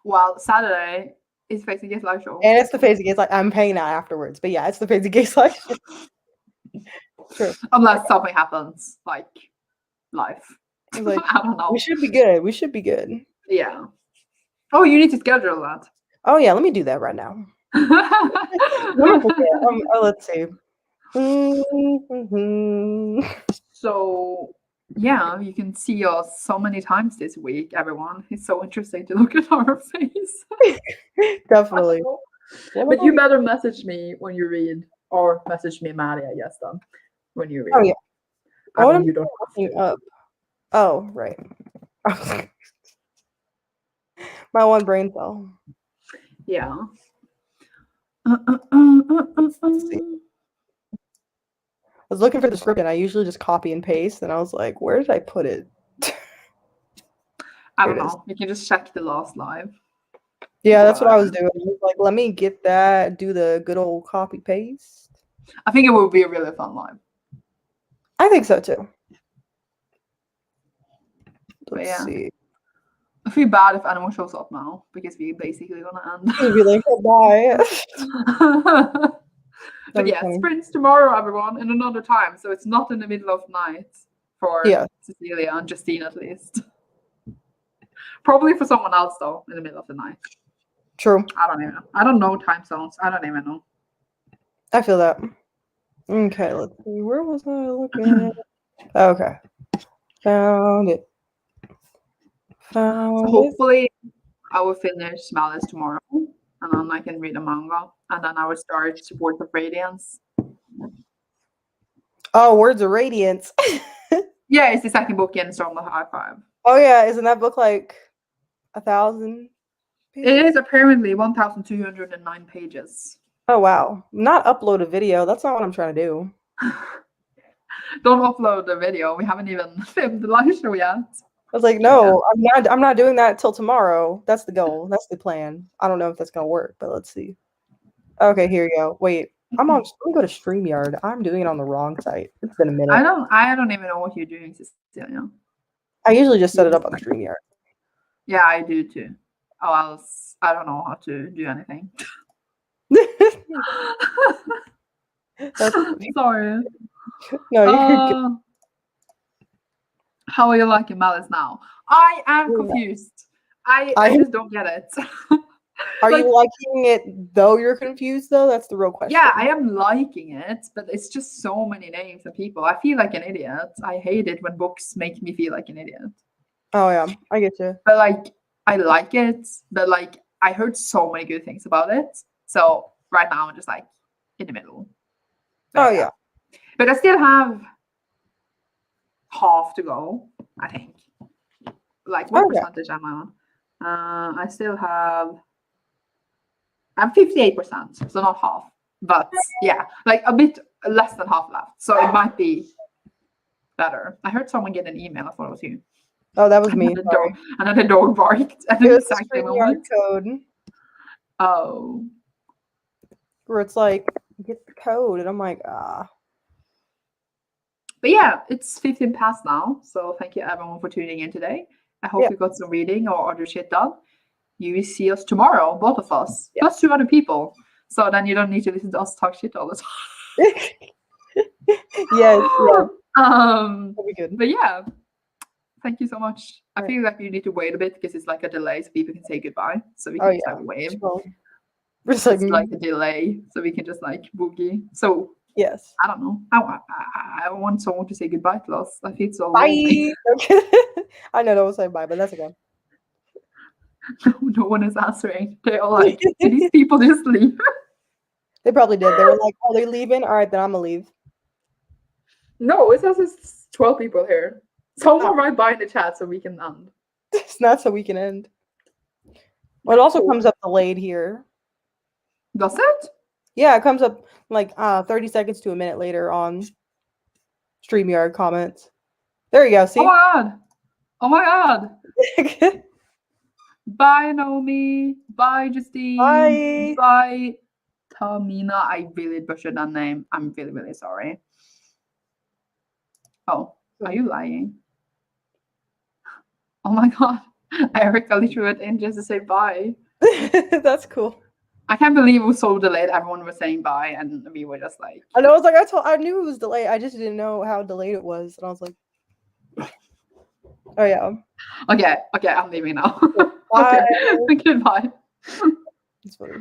Well, Saturday is Facing Gays live show. And it's the Faes Gays, like I'm hanging out afterwards. But yeah, it's the Faes Gays live show. True. Unless something happens, like life. Like, I don't know. We should be good. We should be good. Yeah. Oh, you need to schedule that. Oh yeah, let me do that right now. Let's see. So yeah, you can see us so many times this week, everyone. It's so interesting to look at our face. Definitely. But you better message me when you read, or message me, Maddie, I guess, then, when you read. Oh, yeah. I mean, you don't have to. Up. Oh, right. My one brain cell. Yeah. Let's see. I was looking for the script and I usually just copy and paste, and I was like, where did I put it? I don't know. You can just check the last live. Yeah, that's what I was doing. I was like, let me get that, do the good old copy paste. I think it would be a really fun live. I think so too. Let's see. I feel bad if anyone shows up now because we're basically gonna end. You'd be like, bye. But yeah, sprints tomorrow, everyone, in another time. So it's not in the middle of night for Cecilia and Justine, at least. Probably for someone else, though, in the middle of the night. True. I don't even know. I don't know time zones. I don't even know. I feel that. Okay, let's see. Where was I looking? Okay. Found it. So hopefully I will finish Malice tomorrow, and then I can read a manga, and then I will start Words of Radiance. Oh, Words of Radiance. Yeah, it's the second book in Storm of High Five. Oh yeah, isn't that book like 1,000 pages? It is apparently 1,209 pages. Oh wow. Not upload a video. That's not what I'm trying to do. Don't upload the video. We haven't even filmed the live show yet. I was like, no, I'm not doing that till tomorrow. That's the goal. That's the plan. I don't know if that's gonna work, but let's see. Okay, here you go. Wait, let me go to StreamYard. I'm doing it on the wrong site. It's been a minute. I don't even know what you're doing, Cecilia. I usually just set it up on the StreamYard. Yeah, I do too. Oh, else I don't know how to do anything. Sorry. No, you're good. How are you liking Malice now? I am confused. I just don't get it. Are you liking it though you're confused though? That's the real question. Yeah, I am liking it, but it's just so many names and people. I feel like an idiot. I hate it when books make me feel like an idiot. Oh yeah, I get you. But like I like it, but like I heard so many good things about it. So right now I'm just like in the middle. But, yeah. But I still have half to go, I think. Like what percentage am I on? I still have I'm 58%, so not half. But yeah, like a bit less than half left. So it might be better. I heard someone get an email. I thought it was you. Oh, that was me. And then the dog barked at the exact same moment. Code. Oh. Where it's like, get the code. And I'm like, ah. But yeah, it's 15 past now. So thank you everyone for tuning in today. I hope you got some reading or other shit done. You will see us tomorrow, both of us, plus 2 other people. So then you don't need to listen to us talk shit all the time. Yes. That'll be good. But yeah, thank you so much. I feel like you need to wait a bit because it's like a delay, so people can say goodbye. So we can just like wave. It's like a delay, so we can just like boogie. So yes, I don't know. I want someone to say goodbye to us. I feel so bye. lonely. I know no one said bye, but that's okay. No one is answering. They're all like, did these people just leave? They probably did. They were like, "Oh, they leaving? All right, then I'm gonna leave." No, it says it's 12 people here. Someone write by in the chat so we can end. It's not so we can end. Well, it also comes up delayed here. Does it? Yeah, it comes up like 30 seconds to a minute later on StreamYard comments. There you go. See? Oh my god! Bye, Naomi. Bye, Justine. Bye. Bye, Tamina. I really butchered that name. I'm really, really sorry. Oh, are you lying? Oh my god. I literally threw it in just to say bye. That's cool. I can't believe it was so delayed. Everyone was saying bye, and we were just like. I know. I was like, I knew it was delayed. I just didn't know how delayed it was, and I was like, oh yeah. Okay, I'm leaving now. Bye. Okay, goodbye. It's funny.